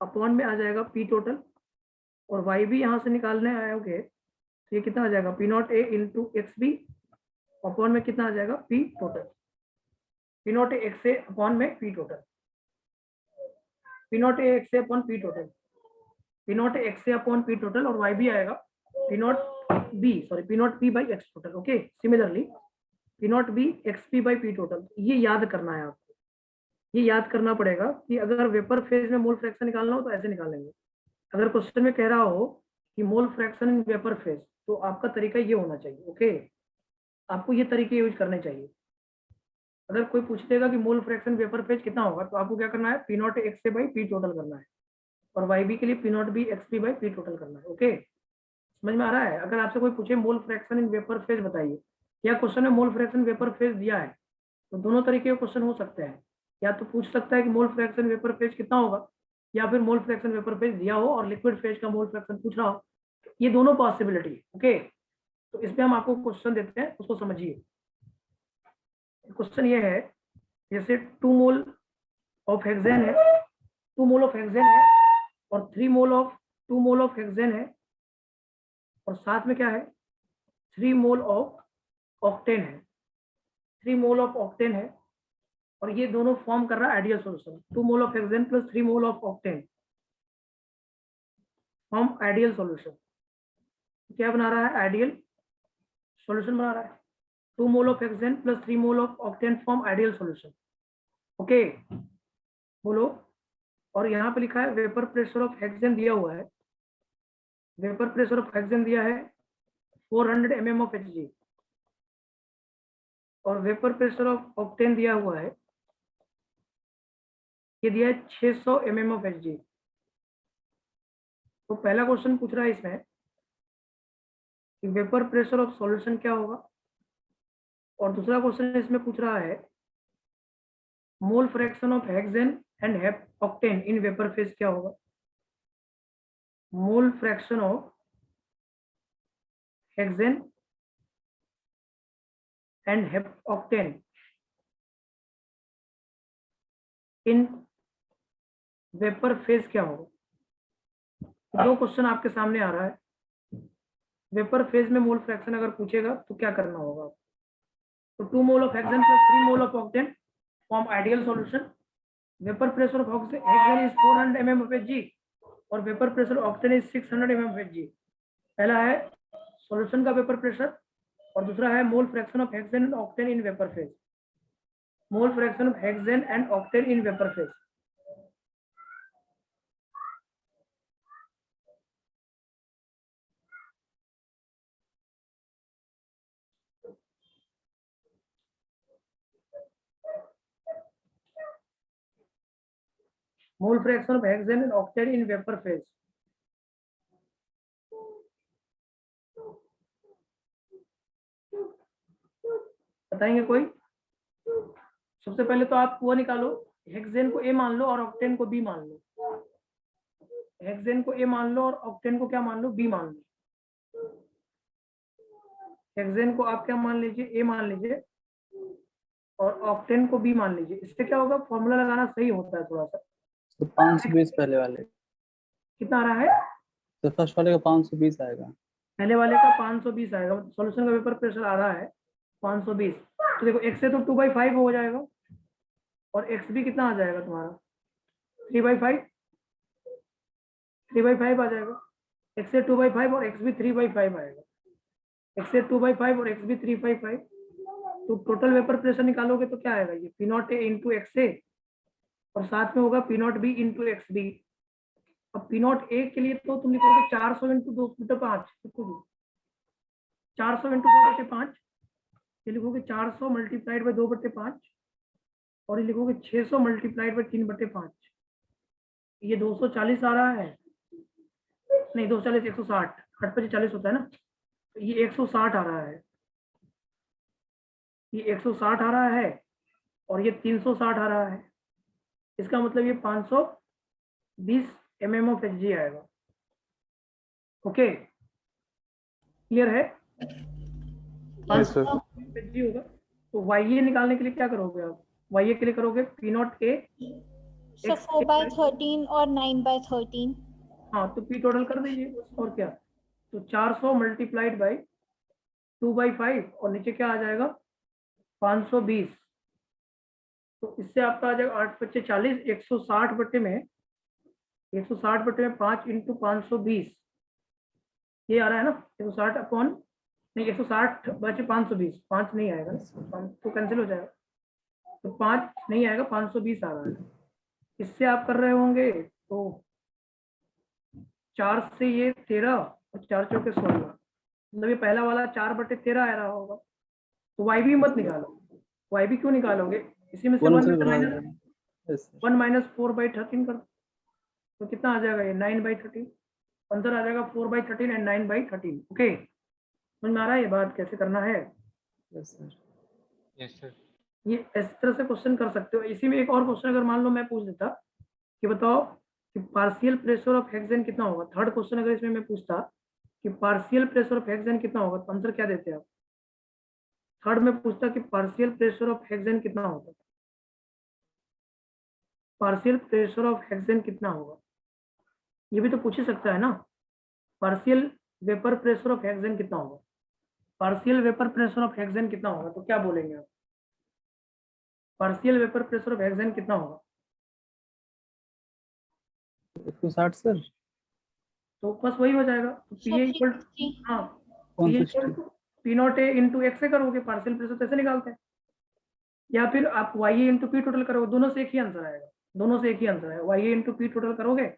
upon में आ जाएगा पी टोटल, और वाई भी यहाँ से निकालने आयोगे तो ये कितना आ जाएगा? P not A into X B upon में कितना आ जाएगा? P total. P not A X A upon में P total, P not A X A upon P total, P not A X A upon P total, और Y भी आएगा P nought P nought P by X total. Okay, similarly P not be X P by P total. ये याद करना है आपको, ये याद करना पड़ेगा कि अगर वेपर फेज में मोल फ्रैक्शन निकालना हो तो ऐसे निकालेंगे। अगर क्वेश्चन में कह रहा हो कि मोल फ्रैक्शन इन वेपर फेज, तो आपका तरीका ये होना चाहिए। ओके, आपको ये तरीके यूज करने चाहिए। अगर कोई पूछ देगा कि मोल फ्रैक्शन वेपर फेज कितना होगा, तो आपको क्या करना है? पी नॉट एक्स से बाई पी टोटल करना है, और वाई बी के लिए P not be X P by P total करना है। ओके, समझ में आ रहा है? अगर आपसे कोई पूछे मोल फ्रैक्शन इन वेपर फेज बताइए, या क्वेश्चन में मोल फ्रैक्शन वेपर फेज दिया है, तो दोनों तरीके के क्वेश्चन हो सकते हैं। या तो पूछ सकता है कि मोल फ्रैक्शन वेपर फेज कितना होगा, या फिर मोल फ्रैक्शन वेपर फेज दिया हो और लिक्विड फेज का मोल फ्रैक्शन पूछ रहा हो। ये दोनों पॉसिबिलिटी। ओके, तो इसमें हम आपको क्वेश्चन देते हैं, उसको समझिए। क्वेश्चन ये है, जैसे 2 मोल ऑफ हेक्सेन है, 2 मोल ऑफ हेक्सेन है, और 2 मोल ऑफ हेक्सेन है, और साथ में क्या है? 3 मोल ऑफ ऑक्टेन है। 3 मोल ऑफ ऑक्टेन है, और ये दोनों फॉर्म कर रहा है ideal solution. 2 mole of hexane plus 3 mole of octane form ideal solution. क्या बना रहा है? आइडियल सॉल्यूशन बना रहा है। 2 mole of hexane plus 3 mole of octane form ideal solution. Okay, बोलो। और यहाँ पे लिखा है वेपर प्रेशर ऑफ हेक्सेन दिया हुआ है, वेपर प्रेशर ऑफ हेक्सेन दिया है 400 mm ऑफ Hg, और वेपर प्रेशर ऑफ ऑक्टेन दिया हुआ है, ये दिया है 600 mm ऑफ Hg। तो पहला क्वेश्चन पूछ रहा है इसमें कि वेपर प्रेशर ऑफ सॉल्यूशन क्या होगा, और दूसरा क्वेश्चन इसमें पूछ रहा है mole fraction of hexane and octane in vapour phase क्या होगा। मोल fraction of hexane and octane in vapour phase क्या होगा। दो क्वेश्चन आपके सामने आ रहा है। वेपर फेज में मोल फ्रैक्शन अगर पूछेगा तो क्या करना होगा? तो 2 mole of hexane plus 3 mole of octane form ideal solution. Vapour pressure of hexane is 400 mm of Hg, और vapour pressure octane is 600 mm of Hg। पहला है सॉल्यूशन का वेपर प्रेशर, और दूसरा है mole fraction of hexane and octane in vapour phase. Mole fraction of hexane and octane in vapour phase. Mole fraction of hexane and octane in vapour phase. बताएंगे कोई? सबसे पहले तो आप वो निकालो, हेक्सेन को ए मान लो और ऑक्टेन को बी मान लो। हेक्सेन को ए मान लो और ऑक्टेन को क्या मान लो? बी मान लो। हेक्सेन को आप क्या मान लीजिए? ए मान लीजिए, और ऑक्टेन को बी मान लीजिए। इससे क्या होगा? फॉर्मूला लगाना सही होता है थोड़ा सा। तो 520 पहले वाले, कितना आ रहा है? तो फर्स्ट वाले का 520 आएगा। पहले वाले का 520 आएगा। सॉल्यूशन का वेपर प्रेशर आ रहा है 520। तो देखो x से तो 2/5 हो जाएगा, और x भी कितना आ जाएगा तुम्हारा? 3/5, 3/5 आ जाएगा। x से 2/5 और x भी 3/5 आएगा। x से 2/5 और x भी 3/5, तो टोटल वेपर प्रेशर निकालोगे तो क्या आएगा, ये P not A into x A और साथ में होगा P not B into X B. अब पी नॉट ए के लिए तो तुम लिखोगे 400 इंटू 2/5, लिखोगे 400 इंटू 2/5, ये लिखोगे 400 मल्टीप्लाइड बाई 2/5 और ये लिखोगे 600 मल्टीप्लाइड बाई 3/5। ये 240 आ रहा है, नहीं 240 160, 8/40 होता है ना, तो ये 160 आ रहा है, ये 160 आ रहा है और ये 360 आ रहा है। इसका मतलब ये 520 mm ऑफ एच आएगा। ओके, क्लियर है? Yes, sir. HG होगा। तो YA निकालने के लिए क्या करोगे आप, YA के लिए करोगे P नॉट A, So 4/13 और 9/13. हाँ तो P टोटल कर दीजिए बस, और क्या। तो 400 मल्टीप्लाइड बाई 2/5 और नीचे क्या आ जाएगा 520। तो इससे आपका आ जाएगा 8/40, 160 बटे में 5 इंटू 520, ये आ रहा है ना 160 अपॉन, नहीं 160 बचे 520, 5 नहीं आएगा ना, तो कैंसिल हो जाएगा, तो 5 नहीं आएगा, 520 आ रहा है। इससे आप कर रहे होंगे तो 4 से ये 13 और 4 चौके 16, मतलब ये पहला वाला 4/13 आ रहा होगा। तो वाई भी मत निकालो, वाई भी क्यों निकालोगे, इसी में से 1 से 1 बढ़ा देना। Yes, sir. 1 माइनस 4/13 कर, तो कितना आ जाएगा ये 9/13, आंसर आ जाएगा 4/13 एंड 9/13। ओके, समझ में आ रहा है ये बात कैसे करना है? Yes, sir. Yes sir. ये इस तरह से क्वेश्चन कर सकते हो। इसी में एक और क्वेश्चन अगर मान लो मैं पूछ देता कि बताओ कि पार्शियल प्रेशर ऑफ हेक्सेन कितना होगा, थर्ड क्वेश्चन अगर इसमें मैं पूछता कि पार्शियल प्रेशर ऑफ हेक्सेन कितना होगा, तो आंसर क्या देते आप? थर्ड में पूछता कि पार्शियल प्रेशर ऑफ हेक्सेन कितना होगा, पार्शियल प्रेशर ऑफ हेक्सेन कितना होगा, ये भी तो पूछ ही सकता है ना। Partial vapour pressure of hexane कितना होगा, partial vapour pressure of hexane कितना होगा, तो क्या बोलेंगे आप? Partial vapour pressure of hexane कितना होगा? 160 सर। तो बस वही हो जाएगा, तो So पी इक्वल, 360. हाँ P equal 160। To P not A into X से करोगे, पार्शियल प्रेशर कैसे निकालते हैं, या फिर आप वाई ए इंटू पी टोटल करोगे, दोनों से एक ही आंसर आएगा, दोनों से एक ही आंसर है, वाई ए इंटू पी टोटल करोगे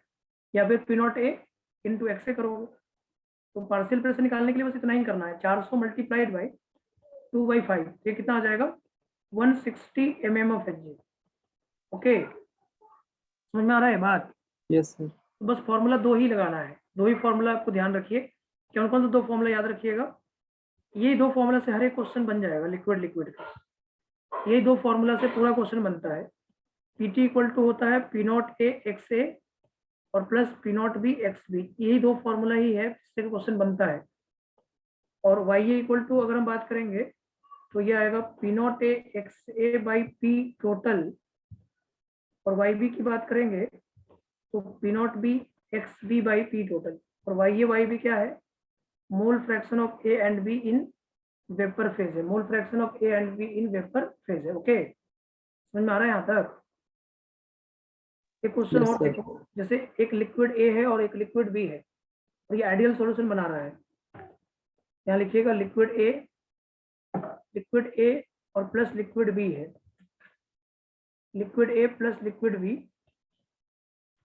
या फिर P not A into X से करोगे। तो पार्शियल प्रेशर निकालने के लिए बस इतना ही करना है, 400 मल्टीप्लाइड बाई 2/5, ये कितना आ जाएगा 160 mm ऑफ एच। ओके, समझ में आ रहा है बात? Yes, sir. तो बस फॉर्मूला दो ही लगाना है, दो ही फॉर्मूला आपको ध्यान रखिए। कौन कौन से दो फॉर्मूला याद रखिएगा, ये दो फॉर्मूला से हर एक क्वेश्चन बन जाएगा लिक्विड लिक्विड का, ये दो फॉर्मूला से पूरा क्वेश्चन बनता है। पीटी इक्वल टू होता है P not A X A और plus P not be x B, यही दो फॉर्मूला ही है जिससे क्वेश्चन बनता है। और वाई ए इक्वल टू अगर हम बात करेंगे तो ये आएगा P not A X A by P total, और वाई बी की बात करेंगे तो P not be x B by P total, और वाई बी क्या है, mole fraction of A and B in vapour phase है, mole fraction of A and B in vapour phase है। ओके, समझ में आ रहा है यहाँ तक? एक क्वेश्चन Yes, और sir. देखो, जैसे एक लिक्विड ए है और एक लिक्विड बी है और ये आइडियल सॉल्यूशन बना रहा है, यहाँ लिखिएगा लिक्विड ए और प्लस लिक्विड बी है, liquid A plus liquid B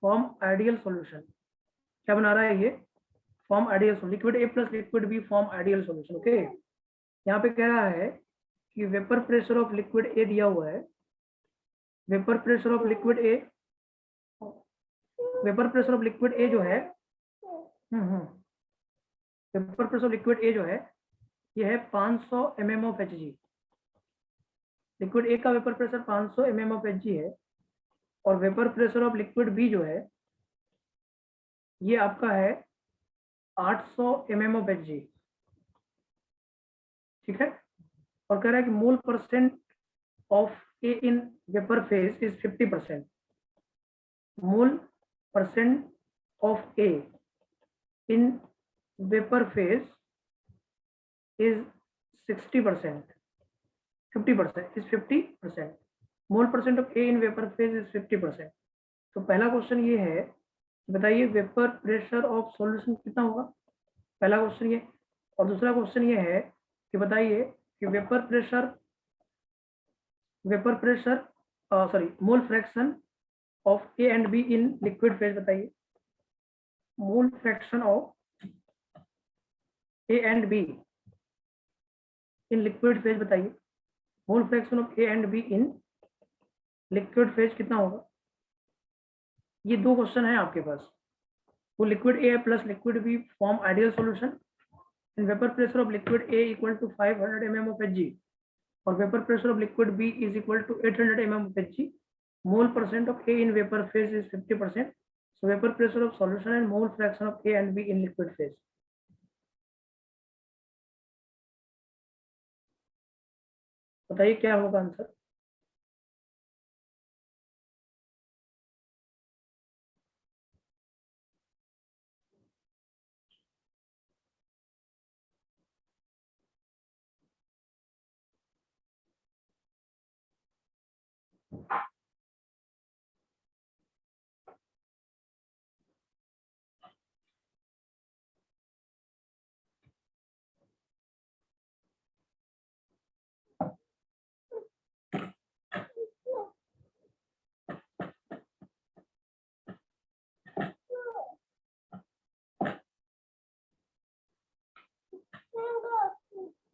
form ideal solution. क्या बना रहा है ये, form ideal solution, liquid A plus liquid B form ideal solution. Okay, यहाँ पे कह रहा है कि vapour pressure of liquid A दिया हुआ है, vapour pressure of liquid A, vapour pressure of liquid A जो है, vapour pressure of liquid A जो है ये है 500 mm of H G, liquid A का vapour pressure 500 mm of H G है, और vapour pressure of liquid B जो है ये आपका है 800 mm ऑफ एच जी, ठीक है। और कह रहा है कि mole percent of A in vapour phase is 50%, mole percent of A in vapour phase is 60%, 50% is 50%, mole percent of A in vapour phase is 50%। तो पहला क्वेश्चन ये है, बताइए वेपर प्रेशर ऑफ सॉल्यूशन कितना होगा, पहला क्वेश्चन ये। और दूसरा क्वेश्चन ये है कि बताइए कि vapour pressure vapour pressure sorry mole fraction of A and B in liquid phase बताइए, mole fraction of A and B in liquid phase बताइए, mole fraction of A and B in liquid phase कितना होगा। ये दो question है आपके पास, वो liquid A plus liquid B form ideal solution and vapor pressure of liquid A equal to 500 mm of Hg or vapor pressure of liquid B is equal to 800 mm of Hg. Mole percent of A in vapor phase is 50%. So vapor pressure of solution and mole fraction of A and B in liquid phase. बताइए क्या होगा answer.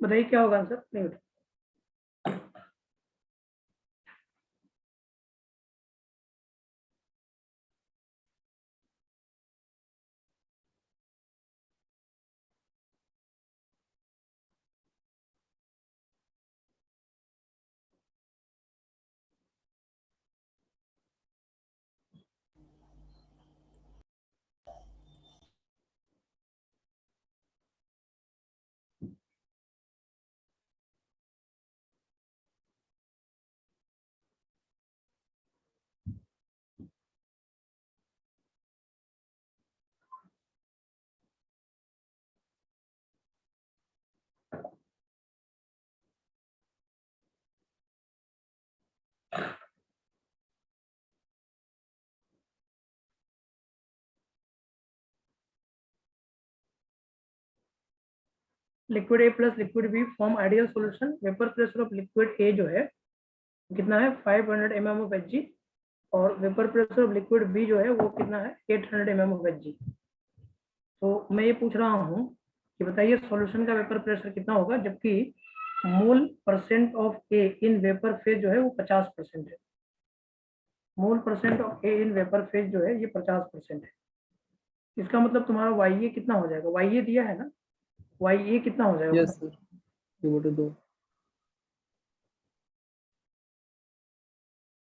बताइए क्या होगा answer. नहीं बेटा, liquid A plus liquid B form ideal solution. Vapour pressure of liquid A जो है कितना है 500 mm of Hg और vapour pressure of liquid B जो है वो कितना है 800 mm of Hg। तो मैं ये पूछ रहा हूँ कि बताइए सॉल्यूशन का वेपर प्रेशर कितना होगा, जबकि mole percent of A in vapour phase जो है वो 50% है। Mole percent of A in vapour phase जो है ये 50% है। इसका मतलब तुम्हारा वाई ए कितना हो जाएगा, वाई ए दिया है ना, वाई ए कितना हो जाएगा। Yes, sir. You go to do.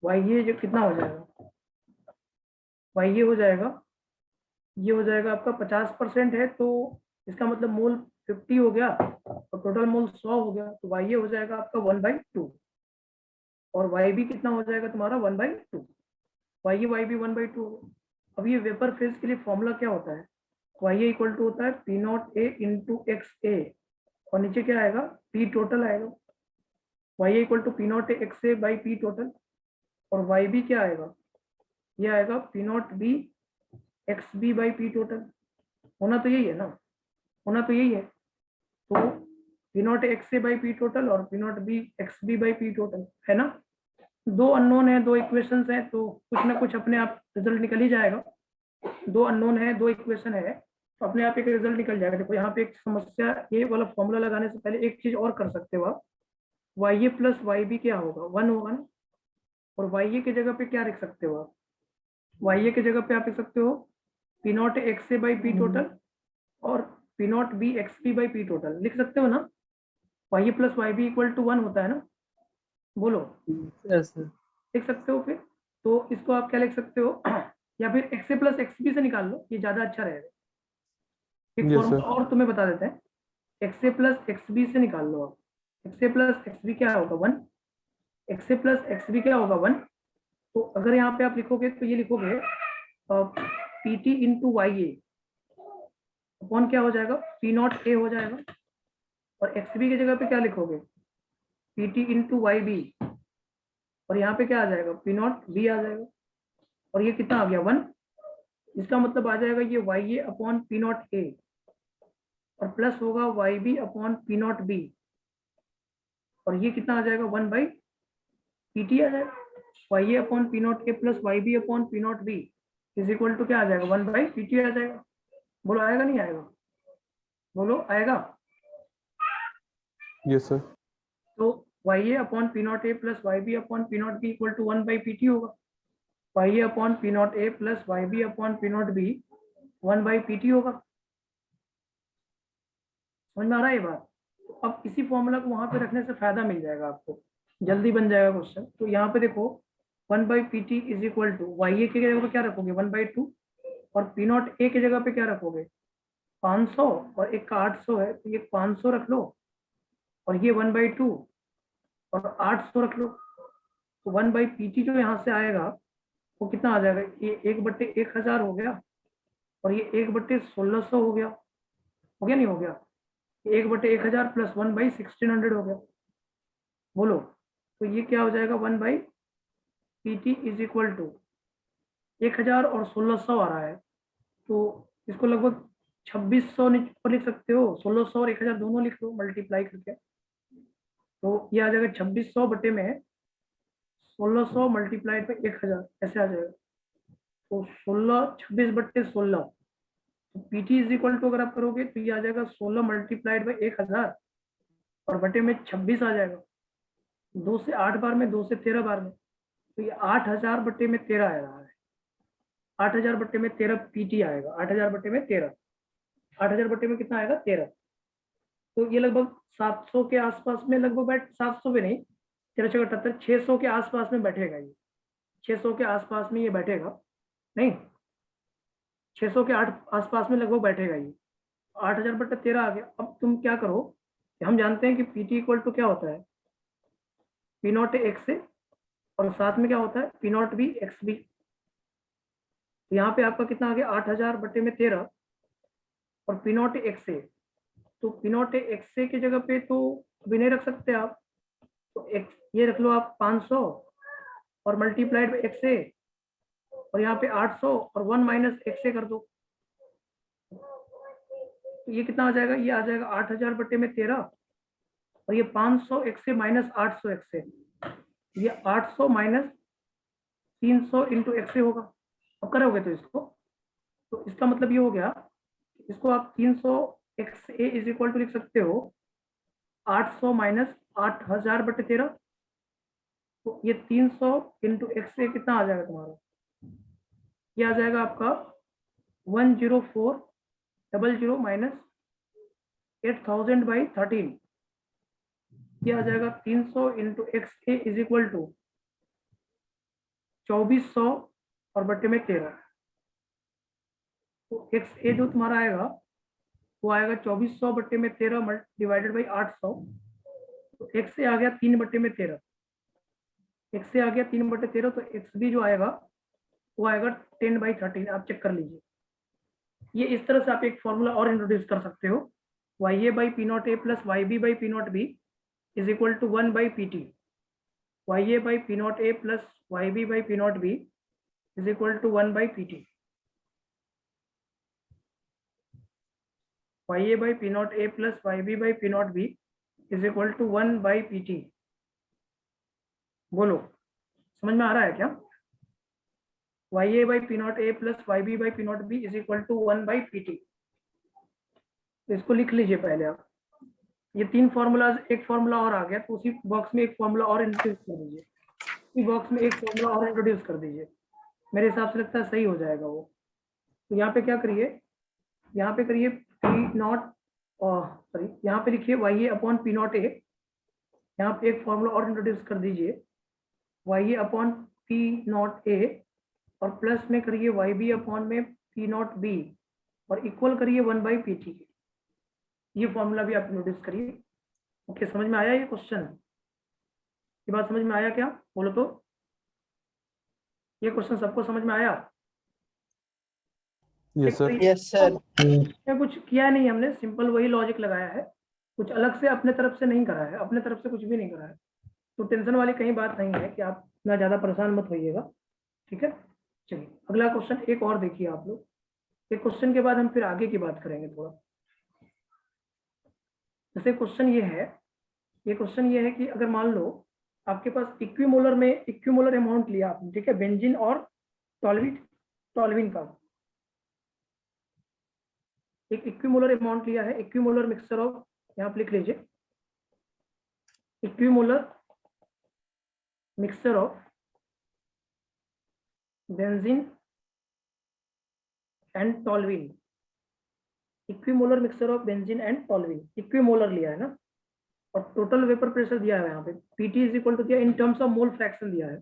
Y A जो कितना हो जाएगा, वाई ए हो जाएगा, ये हो जाएगा आपका 50% है, तो इसका मतलब मोल 50 हो गया और टोटल मोल 100 हो गया, तो वाई ए हो जाएगा आपका 1/2 और वाई बी कितना हो जाएगा तुम्हारा 1/2, वाई ए वाई बी 1/2। अब ये वेपर फेज के लिए फॉर्मूला क्या होता है, वाई ए इक्वल टू होता है P not A into x A और नीचे क्या आएगा पी टोटल आएगा। Y A equal to P not A X A by P total और वाई बी क्या आएगा, ये आएगा P not be x B by P total. होना तो यही है ना, होना तो यही है। तो P naught X A by P total और P not be x B by P total है ना। दो अननोन है, दो इक्वेशंस है, तो कुछ ना कुछ अपने आप रिजल्ट निकल ही जाएगा। दो अननोन है, दो इक्वेशन है, तो अपने आप एक रिजल्ट निकल जाएगा। देखो यहाँ पे एक समस्या, ये वाला फॉर्मूला लगाने से पहले एक चीज और कर सकते हो आप, Y A plus Y B क्या होगा 1 होगा ना, और वाई ए की जगह पे क्या लिख सकते हो आप, वाई ए की जगह पे आप लिख सकते हो P naught X A by P total और P not be x B by P total लिख सकते हो ना। Y A plus Y B equal to 1 होता है ना, बोलो Yes, sir. लिख सकते हो। फिर तो इसको आप क्या लिख सकते हो या फिर x A plus x B से निकाल लो, ये ज्यादा अच्छा रहेगा। एक Yes, फॉर्मूला sir. और तुम्हें बता देते हैं, x A plus x B से निकाल लो आप। X A plus x B क्या होगा 1, x A plus x B क्या होगा 1। तो अगर यहाँ पे आप लिखोगे तो ये लिखोगे पी टी इंटू वाई ए अपॉन क्या हो जाएगा पी नॉट ए हो जाएगा, और एक्स बी की जगह पे क्या लिखोगे P T into Y B और यहाँ पे क्या आ जाएगा पी नॉट बी आ जाएगा, और ये कितना आ गया 1। इसका मतलब आ जाएगा ये y A upon P not a और प्लस होगा y B upon P not b और ये कितना आ जाएगा 1/p पीटी आ जाएगा, y A upon P not a plus Y B upon P not b is equal to क्या आ जाएगा, 1 बाई पी टी आ जाएगा। बोलो आएगा नहीं आएगा, बोलो आएगा। Yes sir. तो Y A upon P not a plus Y B upon P not B equal to 1 by P T होगा। Y A upon P not a plus Y B upon P not B 1 by P T होगा। समझ में आ रहा है ये बात? तो अब इसी फॉर्मूला को वहां पे रखने से फायदा मिल जाएगा आपको, जल्दी बन जाएगा क्वेश्चन। तो यहाँ पे देखो 1 by P T is equal to Y A की जगह पे क्या रखोगे 1 बाई 2 और पी नॉट ए की जगह पे क्या रखोगे 500 और एक का 800 है तो ये 500 रख लो और ये 1 बाई 2 और 800 रख लो। तो 1 बाई पी टी जो यहाँ से आएगा वो कितना आ जाएगा, ये 1/1000 हो गया और ये 1/1600 हो गया नहीं हो गया, 1/1000 प्लस 1 बाई 1600 हो गया। बोलो तो ये क्या हो जाएगा 1 by P T is equal to 1000 और 1600 आ रहा है तो इसको लगभग 2600 ऊपर लिख सकते हो, 1600 और 1000 दोनों लिख लो मल्टीप्लाई करके। तो ये आ जाएगा 2600 बटे में 1600 मल्टीप्लाइड पे 1000 ऐसे आ जाएगा। तो 26 तो पीटी इज इक्वल टू अगर आप करोगे तो ये आ जाएगा 16 मल्टीप्लाइड बाई 1000 और बटे में 26 आ जाएगा। 2 से 8 बार में 2 से 13 बार में तो ये 8000 बटे में 13 आ रहा है। 8000 बटे में 13 पीटी आएगा, 8000 बटे में 13, 8000 बटे में कितना आएगा 13। तो ये लगभग 700 के आसपास में लगभग बैठ 700 पे नहीं 1378 600 के आसपास में बैठेगा। ये 600 के आसपास में ये बैठेगा, नहीं 600 के आसपास में लगभग बैठेगा ये। 8000 बटे 13 आ गया। अब तुम क्या करो, हम जानते हैं कि पीटी इक्वल टू क्या होता है पी नॉट एक्स ए और साथ में क्या होता है P not be x b. यहाँ पे आपका कितना आ गया 8000 बटे में 13 और पी नॉट एक्स ए। तो पी नॉट एक्स ए की जगह पे तो अभी नहीं रख सकते आप, तो एक्स ये रख लो आप 500 और मल्टीप्लाइड बाई एक्स ए और यहाँ पे 800 और 1 माइनस एक्स ए कर दो। तो ये कितना आ जाएगा, ये आ जाएगा 8000 बटे में 13 और ये 500 एक्स ए माइनस 800 एक्स ए, ये 800 माइनस 300 इंटू एक्स ए होगा। अब करोगे तो इसको, तो इसका मतलब ये हो गया इसको आप 300 x A is equal to लिख सकते हो 800 माइनस 8000 बटे 13। तो ये 300 इंटू एक्स ए कितना आ जाएगा तुम्हारा, ये आ जाएगा आपका 10400 माइनस 8000 बाई 13। ये आ जाएगा 300 into x A is equal to 2400 और बटे में 13। तो एक्स ए जो तुम्हारा आएगा वो आएगा 2400 बटे में 13 डिवाइडेड बाई 800। तो एक्स ए आ गया 3 बटे में 13, एक्स ए आ गया 3 बटे 13। तो एक्स बी जो आएगा वो आएगा 10 बाई 13। आप चेक कर लीजिए। ये इस तरह से आप एक फॉर्मूला और इंट्रोड्यूस कर सकते हो, y a by p not a plus Y b by p not b is equal to 1 by P t. Y a by p not a plus Y b by p not b is equal to 1 by P t. Y a by p not a plus Y b by p not b is equal to 1 by P t. बोलो समझ में आ रहा है क्या? Y a by p not a plus Y b by p not b is equal to 1 by P t. तो इसको लिख लीजिए पहले आप। ये 3 फॉर्मूलाज, एक फॉर्मूला और आ गया तो उसी बॉक्स में एक फॉर्मूला और इंट्रोड्यूस कर दीजिए, उसी बॉक्स में एक फॉर्मूला और इंट्रोड्यूस कर दीजिए। मेरे हिसाब से लगता है सही हो जाएगा वो। तो यहाँ पे क्या करिए, यहाँ पे करिए पी नॉट सॉरी यहाँ पे लिखिए y A upon P not a. यहाँ पे एक फॉर्मूला और इंट्रोड्यूस कर दीजिए y A upon P not a और प्लस में करिए वाई बी अपॉन में पी नॉट बी और इक्वल करिए 1 बाई पी टी। ये फॉर्मूला भी आप इंट्रोड्यूस करिए। ओके समझ में आया ये क्वेश्चन? ये बात समझ में आया क्या? बोलो तो ये क्वेश्चन सबको समझ में आया? Yes sir. Yes sir. कुछ किया नहीं हमने, सिंपल वही लॉजिक लगाया है, कुछ अलग से अपने तरफ से नहीं करा है, अपने तरफ से कुछ भी नहीं करा है। तो टेंशन वाली कहीं बात नहीं है कि आप इतना ज़्यादा परेशान मत होइएगा, ठीक है? चलिए अगला क्वेश्चन एक और देखिए आप लोग। एक क्वेश्चन के बाद हम फिर आगे की बात करेंगे थोड़ा। जैसे क्वेश्चन ये है, ये क्वेश्चन ये है कि अगर मान लो आपके पास इक्विमोलर में इक्विमोलर अमाउंट लिया आपने, ठीक है, बेंजीन और टॉल्विन का एक इक्विमोलर अमाउंट लिया है, इक्विमोलर मिक्सचर ऑफ, यहाँ पे लिख लीजिए, equimolar mixture of benzene and toluene, equimolar mixture of benzene and toluene, equimolar लिया है ना, और टोटल वेपर प्रेशर दिया है यहाँ पे, पीटी इज इक्वल टू दिया in terms of mole fraction दिया है,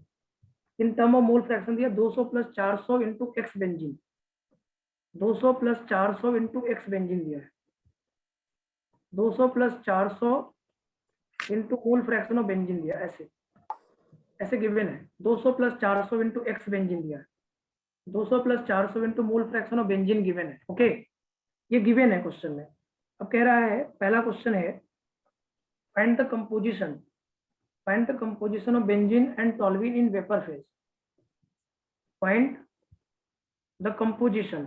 in term of mole fraction दिया 200 plus 400 into x benzene, 200 plus 400 into x benzene दिया है, 200 plus 400 into mole fraction of benzene दिया, ऐसे ऐसे गिवन है, 200 प्लस 400 इंटू एक्स बेंजीन दिया है, 200 plus 400 into mole fraction of benzene given है। ओके, ये गिवन है क्वेश्चन में। अब कह रहा है, पहला क्वेश्चन है find the composition of benzene and toluene in vapour phase, find the composition,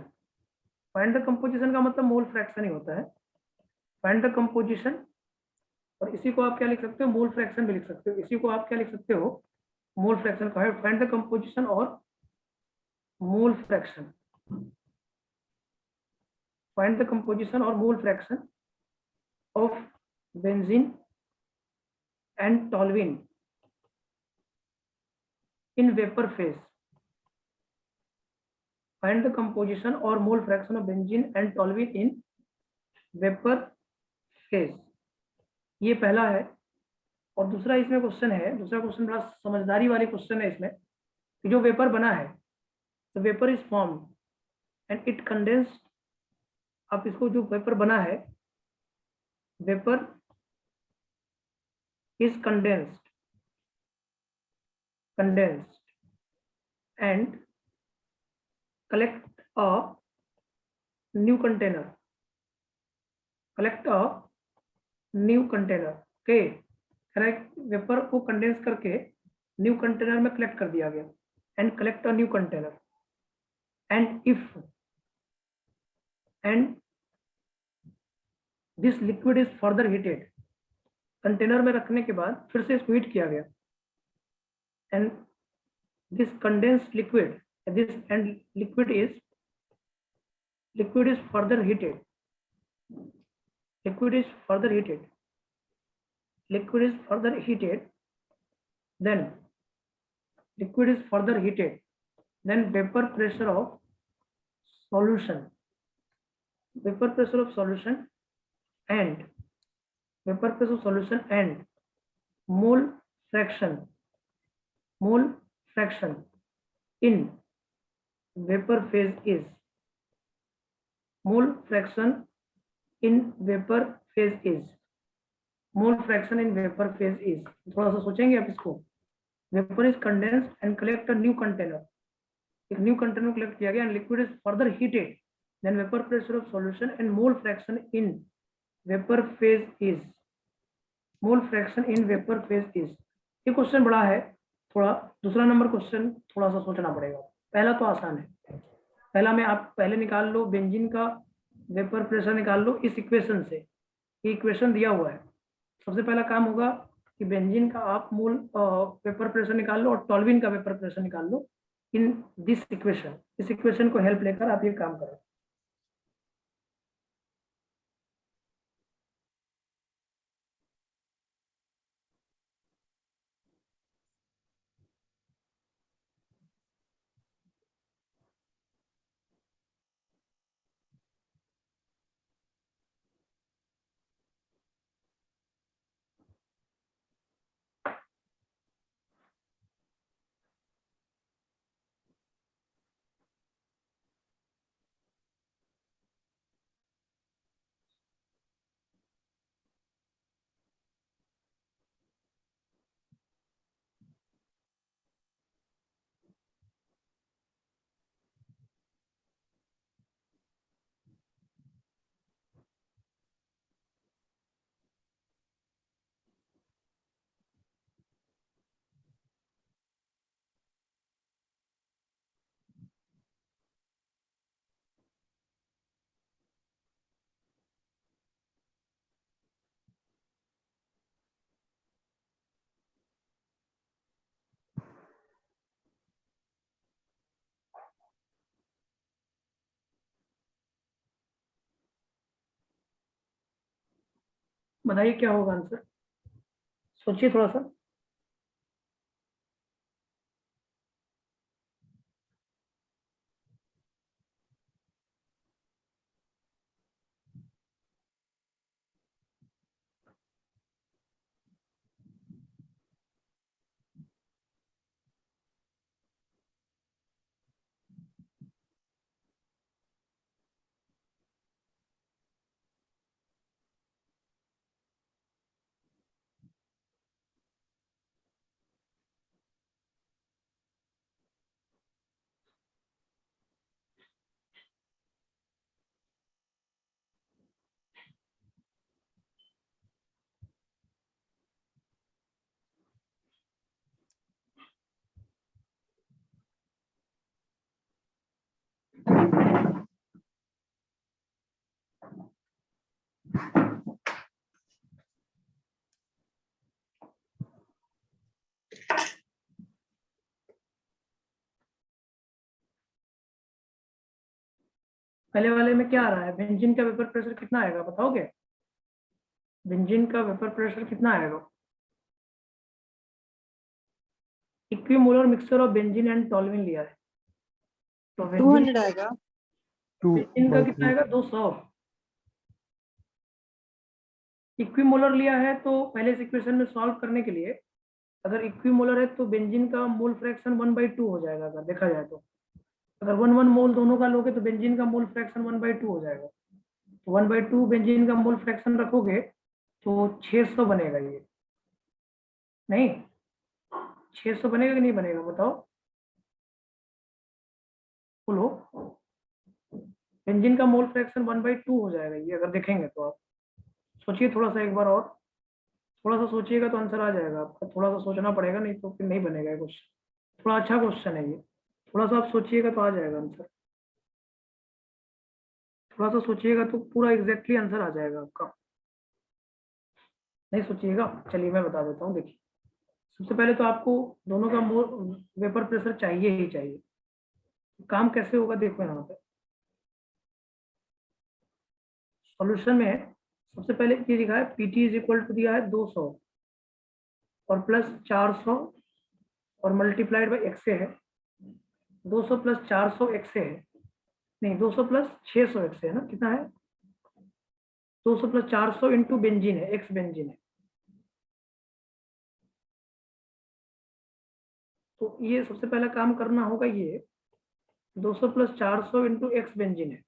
find the composition का मतलब मोल फ्रैक्शन ही होता है, फाइंड द कंपोजिशन, और इसी को आप क्या लिख सकते हो, मोल फ्रैक्शन भी लिख सकते हो, इसी को आप क्या लिख सकते हो, मोल फ्रैक्शन का है, फाइंड द कंपोजिशन और mole fraction, find the composition और mole fraction of benzene and toluene in vapour phase, find the composition or mole fraction of benzene and toluene in vapor phase, ये पहला है। और दूसरा इसमें क्वेश्चन है, दूसरा क्वेश्चन बड़ा समझदारी वाली क्वेश्चन है इसमें, कि जो वेपर बना है, तो vapour is formed and it condensed, आप इसको जो वेपर बना है, vapour is condensed and collect a new container, okay, correct, vapour को कंडेंस करके न्यू कंटेनर में कलेक्ट कर दिया गया, and collect a new container, and this liquid is further heated, container में रखने के बाद फिर से इसको हीट किया गया, and this condensed liquid, this and liquid is further heated, liquid is further heated, then liquid is further heated, then vapor pressure of solution, and mole fraction in vapor phase is, mole fraction in vapor phase is, थोड़ा सा सोचेंगे आप इसको, vapour is condensed and collect a new container, एक new container collect किया गया, and liquid is further heated, then vapour pressure of solution and mole fraction in vapour phase is, ये question बड़ा है थोड़ा, दूसरा नंबर क्वेश्चन थोड़ा सा सोचना पड़ेगा, पहला तो आसान है, पहला में आप पहले निकाल लो बेंजीन का वेपर प्रेशर, निकाल लो इस इक्वेशन से, ये इक्वेशन दिया हुआ है, सबसे पहला काम होगा कि बेंजीन का आप मूल वेपर प्रेशर निकाल लो और टॉल्विन का वेपर प्रेशर निकाल लो इन दिस इक्वेशन, इस इक्वेशन को हेल्प लेकर आप ये काम करो। बताइए क्या होगा आंसर, सोचिए थोड़ा सा। पहले वाले में क्या आ रहा है, बेंजीन का वेपर प्रेशर कितना आएगा बताओगे? बेंजीन का वेपर प्रेशर कितना आएगा? Equimolar mixture of benzene and toluene लिया है, तो बेंजीन 200 आएगा। बेंजीन का कितना आएगा? 200। इक्विमोलर लिया है तो पहले इस इक्वेशन में सॉल्व करने के लिए अगर इक्विमोलर है तो बेंजीन का मोल फ्रैक्शन 1/2 हो जाएगा अगर देखा जाए तो। अगर 1 मोल दोनों का लोगे तो बेंजीन का मोल फ्रैक्शन 1/2 हो जाएगा। तो 1/2 बेंजीन का मोल फ्रैक्शन रखोगे तो 600 बनेगा ये, नहीं 600 बनेगा कि नहीं बनेगा बताओ, बोलो। बेंजीन का मोल फ्रैक्शन 1/2 हो जाएगा ये अगर देखेंगे तो। आप सोचिए थोड़ा सा एक बार और, थोड़ा सा सोचिएगा तो आंसर आ जाएगा आपका, थोड़ा सा सोचना पड़ेगा नहीं तो फिर नहीं बनेगा क्वेश्चन। थोड़ा अच्छा क्वेश्चन है ये, थोड़ा सा आप सोचिएगा तो आ जाएगा आंसर। थोड़ा सा सोचिएगा तो पूरा एग्जैक्टली आंसर आ जाएगा आपका। नहीं सोचिएगा, चलिए मैं बता देता हूँ। देखिए सबसे पहले तो आपको दोनों का वेपर प्रेशर चाहिए ही चाहिए। काम कैसे होगा देखो यहाँ पे सॉल्यूशन में। सबसे पहले ये लिखा है पीटी इज इक्वल टू दिया है 200 और प्लस 400 और मल्टीप्लाइड बाई एक्स से है। 200 प्लस 400 एक्स से है, नहीं 200 प्लस 600 एक्स से है ना, कितना है 200 प्लस 400 इंटू बेंजीन है, एक्स बेंजीन है। तो ये सबसे पहला काम करना होगा, ये 200 प्लस 400 इंटू एक्स बेंजीन है।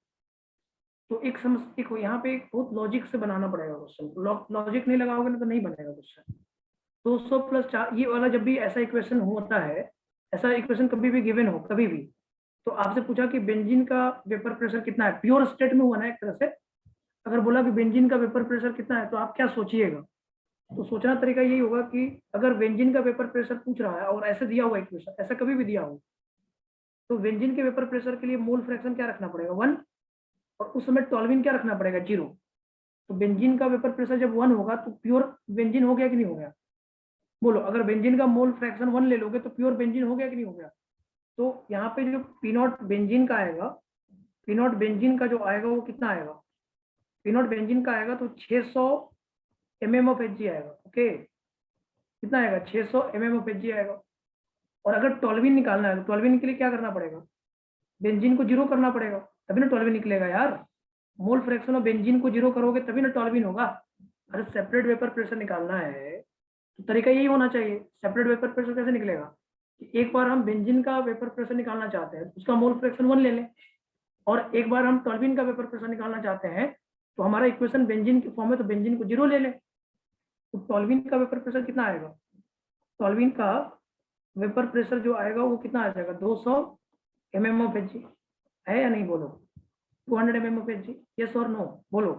तो एक समझ देखो यहाँ पे एक बहुत लॉजिक से बनाना पड़ेगा क्वेश्चन, लॉजिक नहीं लगाओगे ना तो नहीं बनेगा क्वेश्चन। 200 प्लस 4 ये वाला जब भी ऐसा इक्वेशन होता है, ऐसा इक्वेशन कभी भी गिवन हो कभी भी, तो आपसे पूछा कि बेंजीन का वेपर प्रेशर कितना है, प्योर स्टेट में हुआ ना एक तरह से। अगर बोला कि बेंजीन का वेपर प्रेशर कितना है तो आप क्या सोचिएगा? तो सोचना तरीका यही होगा कि अगर बेंजीन का वेपर प्रेशर पूछ रहा है और ऐसे दिया हुआ इक्वेशन, ऐसा कभी भी दिया हो, तो बेंजीन के वेपर प्रेशर के लिए मोल फ्रैक्शन क्या रखना पड़ेगा 1, और उस समय टॉल्यूइन क्या रखना पड़ेगा 0। तो बेंजीन का वेपर प्रेशर जब 1 होगा तो प्योर बेंजीन हो गया कि नहीं हो गया? बोलो, अगर बेंजीन का मोल फ्रैक्शन 1 ले लोगे तो प्योर बेंजीन हो गया कि नहीं हो गया? तो यहाँ पे जो पी0 बेंजीन का आएगा, पी0 बेंजीन का जो आएगा वो कितना आएगा? पी0 बेंजीन का आएगा तो 600 mm ऑफ Hg आएगा। ओके, कितना आएगा? 600 mm ऑफ Hg आएगा। और अगर टॉल्यूइन निकालना है तो टॉल्यूइन के लिए क्या करना पड़ेगा? बेंजीन को 0 करना पड़ेगा, तभी ना टॉल्यूइन निकलेगा यार। मोल फ्रैक्शन ऑफ बेंजीन को 0 करोगे तभी ना टॉल्यूइन होगा। अगर सेपरेट वेपर प्रेशर निकालना है तो तरीका यही होना चाहिए। सेपरेट वेपर प्रेशर कैसे निकलेगा कि एक बार हम बेंजीन का वेपर प्रेशर निकालना चाहते हैं तो उसका मोल फ्रैक्शन 1 ले लें, और एक बार हम टॉल्यूइन का वेपर प्रेशर निकालना चाहते हैं तो हमारा इक्वेशन बेंजीन के फॉर्म में तो बेंजीन को 0 ले लें। तो टॉल्यूइन का वेपर प्रेशर कितना आएगा? टॉल्यूइन का वेपर प्रेशर जो आएगा वो कितना आ जाएगा? 200 mm ऑफ Hg है या नहीं? बोलो 200 mm ऑफ Hg, यस और नो बोलो।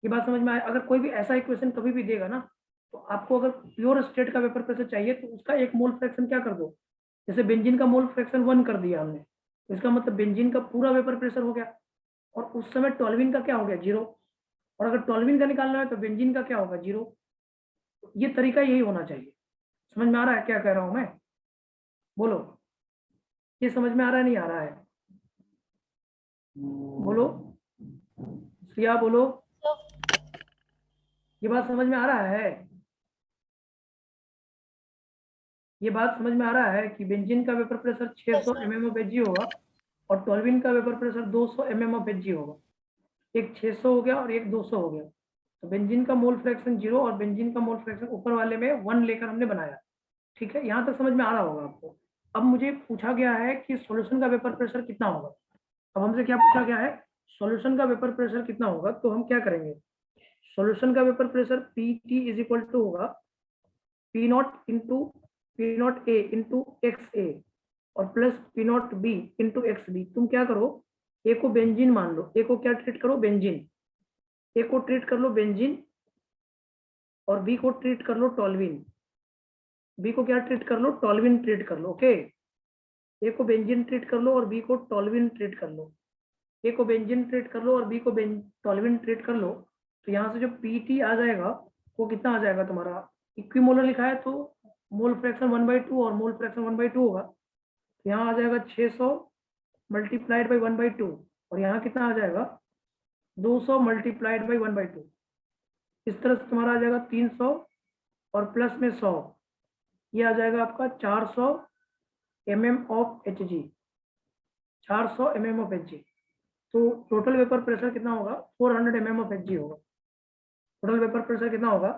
ये बात समझ में आए? अगर कोई भी ऐसा इक्वेशन कभी भी देगा ना तो आपको अगर प्योर स्टेट का वेपर प्रेशर चाहिए तो उसका एक मोल फ्रैक्शन क्या कर दो, जैसे बेंजीन का मोल फ्रैक्शन 1 कर दिया हमने, तो इसका मतलब बेंजीन का पूरा वेपर प्रेशर हो गया, और उस समय टॉल्यूइन का क्या हो गया 0। और अगर टॉल्यूइन का निकालना है तो बेंजीन का क्या होगा 0। ये तरीका यही होना चाहिए। समझ में आ रहा है क्या कह रहा हूं मैं? बोलो, ये समझ में आ रहा है नहीं आ रहा है? बोलो श्रिया, बोलो। So ये बात समझ में आ रहा है? ये बात समझ में आ रहा है कि बेंजीन का vapour pressure 600 mm of Hg होगा और टोल्यूइन का vapour pressure 200 mm of Hg होगा। एक 600 हो गया और एक 200 हो गया। तो बेंजीन का मोल फ्रैक्शन 0 और बेंजीन का मोल फ्रैक्शन ऊपर वाले में 1 लेकर हमने बनाया। ठीक है, यहाँ तक समझ में आ रहा होगा आपको। अब मुझे पूछा गया है कि सॉल्यूशन का वेपर प्रेशर कितना होगा। अब हमसे क्या पूछा गया है, सॉल्यूशन का वेपर प्रेशर कितना होगा। तो हम क्या करेंगे, सॉल्यूशन का vapour pressure PT is equal to होगा P0 into P0 A into XA और plus P0 B into XB। तुम क्या करो, ए को बेंजीन मान लो, ए को क्या ट्रीट करो, बेंजीन। ए को ट्रीट कर लो बेंजीन और बी को ट्रीट कर लो टोल्यूइन। बी को क्या ट्रीट कर लो, टोल्यूइन ट्रीट कर लो। ओके, ए को बेंजीन ट्रीट कर लो और बी को टोल्यूइन ट्रीट कर लो। ए को बेंजीन ट्रीट कर लो और बी को टोल्यूइन ट्रीट कर लो। तो यहाँ से जो PT आ जाएगा वो कितना आ जाएगा तुम्हारा, इक्विमोलर लिखा है तो मोल फ्रैक्शन 1/2 और मोल फ्रैक्शन 1/2 होगा। तो यहाँ आ जाएगा 600 मल्टीप्लाइड बाई 1/2 और यहाँ कितना आ जाएगा 200 मल्टीप्लाइड बाई 1/2। इस तरह से तुम्हारा आ जाएगा 300 और प्लस में 100, ये आ जाएगा आपका 400 mm of Hg, 400 mm of Hg। तो टोटल वेपर प्रेशर कितना होगा, 400 mm ऑफ Hg होगा। टोटल वेपर प्रेशर कितना होगा,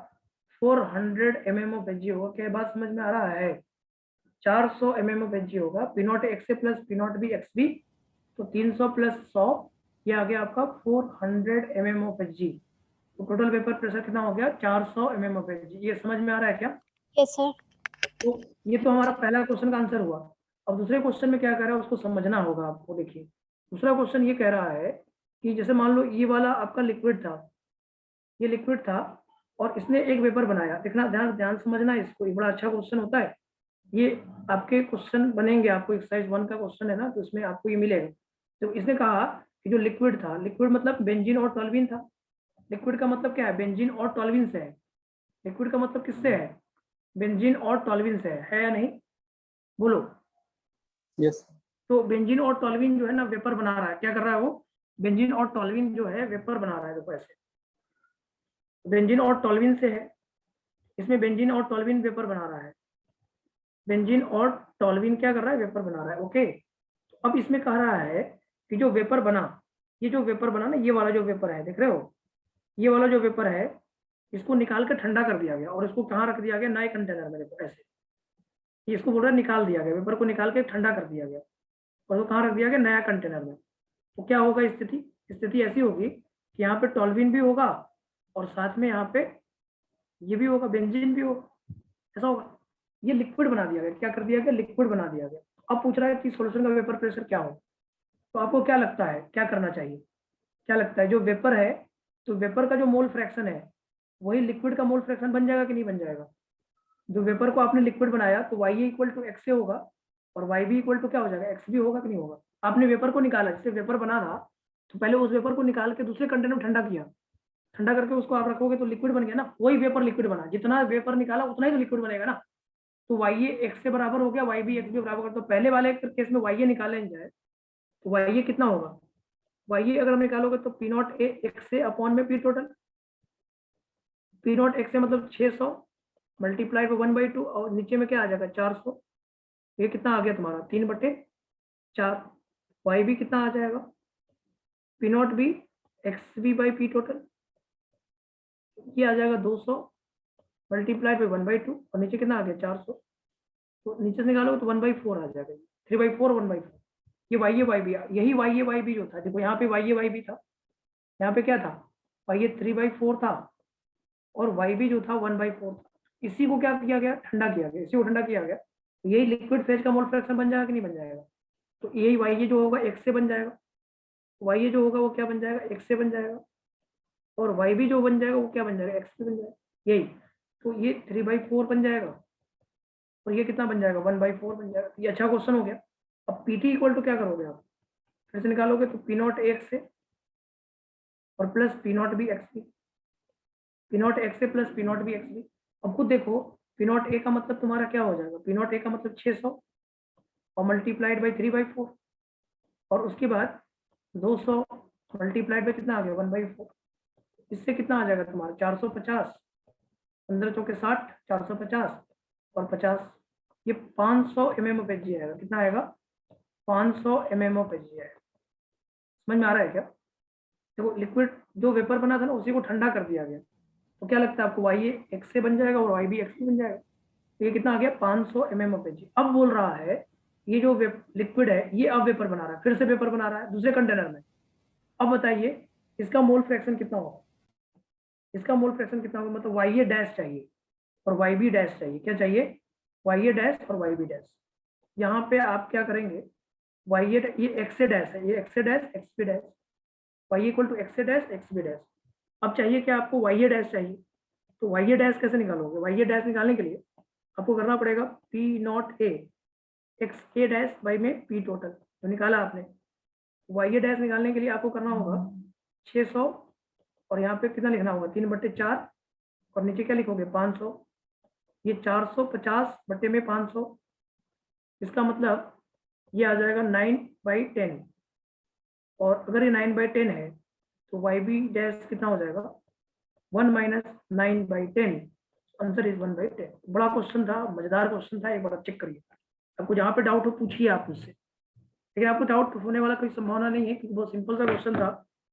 400 mm ऑफ Hg होगा। क्या बात समझ में आ रहा है? 400 mm ऑफ Hg होगा। P0 XA plus P0 B XB, तो 300 प्लस 100, ये आ गया आपका 400 mm ऑफ Hg। तो टोटल वेपर प्रेशर कितना हो गया, 400 mm ऑफ Hg। ये समझ में आ रहा है क्या? Yes sir. तो ये तो हमारा पहला क्वेश्चन का आंसर हुआ। अब दूसरे क्वेश्चन में क्या कह रहा है उसको समझना होगा आपको। देखिए दूसरा क्वेश्चन ये कह रहा है कि जैसे मान लो ये वाला आपका लिक्विड था, ये लिक्विड था और इसने एक वेपर बनाया। देखना, ध्यान ध्यान समझना इसको, ये बड़ा अच्छा क्वेश्चन होता है। ये आपके क्वेश्चन बनेंगे, आपको एक्सरसाइज 1 का क्वेश्चन है ना, तो इसमें आपको ये मिलेगा। तो इसने कहा कि जो लिक्विड था, लिक्विड मतलब बेंजीन और टोल्यूइन था। लिक्विड का मतलब क्या है, बेंजीन और टोल्यूइन से है। लिक्विड का मतलब किससे है, बेंजीन और टोल्यूइन से है या नहीं, बोलो। यस तो बेंजीन और टोल्यूइन जो है ना वेपर बना रहा है। क्या कर रहा है वो, बेंजीन और टोल्यूइन जो है वेपर बना रहा है। देखो ऐसे बेंजीन और टोल्यूइन से है, इसमें बेंजीन और टोल्यूइन वेपर बना रहा है। बेंजीन और टोल्यूइन क्या कर रहा है, वेपर बना रहा है। ओके, अब इसमें कह रहा है कि जो वेपर बना, ये जो वेपर बना ना, ये वाला जो वेपर है, देख रहे हो, ये वाला जो वेपर है, इसको निकाल कर ठंडा कर दिया गया और इसको कहाँ रख दिया गया, नए कंटेनर में। देखो ऐसे, ये इसको बोल रहा है निकाल दिया गया, वेपर को निकाल के ठंडा कर दिया गया और वो कहाँ रख दिया गया, नया कंटेनर में। तो क्या होगा स्थिति, स्थिति ऐसी होगी कि यहाँ पे टोल्यूइन भी होगा और साथ में यहाँ पे ये भी होगा, बेंजीन भी होगा, ऐसा होगा। ये लिक्विड बना दिया गया, क्या कर दिया गया, लिक्विड बना दिया गया। अब पूछ रहा है कि सॉल्यूशन का वेपर प्रेशर क्या हो। तो आपको क्या लगता है क्या करना चाहिए, क्या लगता है, जो वेपर है तो वेपर का जो मोल फ्रैक्शन है वही लिक्विड का मोल फ्रैक्शन बन जाएगा कि नहीं बन जाएगा। जो वेपर को आपने लिक्विड बनाया तो YA इक्वल टू XA होगा और YB इक्वल टू क्या हो जाएगा, XB होगा कि नहीं होगा। आपने वेपर को निकाला, जैसे वेपर बना था तो पहले उस वेपर को निकाल के दूसरे कंटेनर में ठंडा किया, ठंडा करके उसको आप रखोगे तो लिक्विड बन गया ना, वही वेपर लिक्विड बना। जितना वेपर निकाला उतना ही तो लिक्विड बनेगा ना। तो YA X से बराबर हो गया, YB XB बराबर। तो पहले वाले केस में YA निकाले जाए तो YA कितना होगा, YA अगर हम निकालोगे तो P0 A X से अपॉन में P टोटल। P0 X से मतलब 600 मल्टीप्लाई बाई 1/2 और नीचे में क्या आ जाएगा 400। ये कितना आ गया तुम्हारा 3/4। YB कितना आ जाएगा, P0 B XB by P total, ये आ जाएगा 200 मल्टीप्लाई बाई 1/2 और नीचे कितना आ गया 400। तो नीचे से निकालोगे तो 1/4 आ जाएगा, 3/4 1/4। ये YA YB, यही YA YB जो था, देखो यहाँ पे YA YB था, यहाँ पे क्या था, YA 3/4 था और YB जो था 1/4 था। इसी को क्या किया गया, ठंडा किया गया, इसी को ठंडा किया गया। तो यही लिक्विड फेज का मोल फ्रैक्शन बन जाएगा कि नहीं बन जाएगा। तो यही YA जो होगा X से बन जाएगा, YA जो होगा वो क्या बन जाएगा, X से बन जाएगा और YB जो बन जाएगा वो क्या बन जाएगा, X से बन जाएगा। यही तो ये 3/4 बन जाएगा और ये कितना बन जाएगा 1/4 बन जाएगा। ये अच्छा क्वेश्चन हो गया। अब PT इक्वल टू क्या करोगे आप, फिर से निकालोगे तो P0 X से और plus P0 B XB, P0 X से प्लस P0 B XB। अब खुद देखो P0 A का मतलब तुम्हारा क्या हो जाएगा, P0 A का मतलब 600 और मल्टीप्लाइड बाई 3/4 और उसके बाद 200 मल्टीप्लाइड बाई कितना आ गया 1/4। इससे कितना आ जाएगा तुम्हारा 450, 15 चौके 60, 450 और 50, ये 500 mm ऑफ Hg आएगा। कितना आएगा? 500 mm ऑफ Hg आएगा। समझ में आ रहा है क्या? देखो लिक्विड जो वेपर बना था ना उसी को ठंडा कर दिया गया, तो क्या लगता है आपको y x से बन जाएगा और y भी x से बन जाएगा। तो ये कितना आ गया? 500 mm ऑफ Hg। अब बोल रहा है ये जो लिक्विड है ये अब वेपर बना रहा है, फिर से वेपर बना रहा है दूसरे कंटेनर में। अब बताइए इसका मोल फ्रैक्शन कितना होगा? इसका मोल फ्रैक्शन कितना होगा? मतलब YA डैश चाहिए और YB डैश चाहिए। क्या चाहिए? YA डैश और YB डैश। यहाँ पे आप क्या करेंगे? YA ये XA डैश है, ये XA dash XB dash, y equal to XA dash XB dash. अब चाहिए क्या आपको? YA डैश चाहिए। तो YA डैश कैसे निकालोगे? YA डैश निकालने के लिए आपको करना पड़ेगा P not A XA dash by में P टोटल, तो निकाला आपने। YA डैश निकालने के लिए आपको करना होगा 600 और यहाँ पे कितना लिखना होगा? 3/4 और नीचे क्या लिखोगे? 500। ये 450 में 500, इसका मतलब ये आ जाएगा 9/10। और अगर ये 9/10 है तो YB डैश कितना हो जाएगा? 1 माइनस 9/10। Answer is 1/10। बड़ा क्वेश्चन था, मजेदार क्वेश्चन था, एक बार चेक करिए। आपको जहाँ पे डाउट हो पूछिए आप मुझसे, लेकिन आपको डाउट होने वाला कोई संभावना नहीं है क्योंकि बहुत सिंपल सा क्वेश्चन था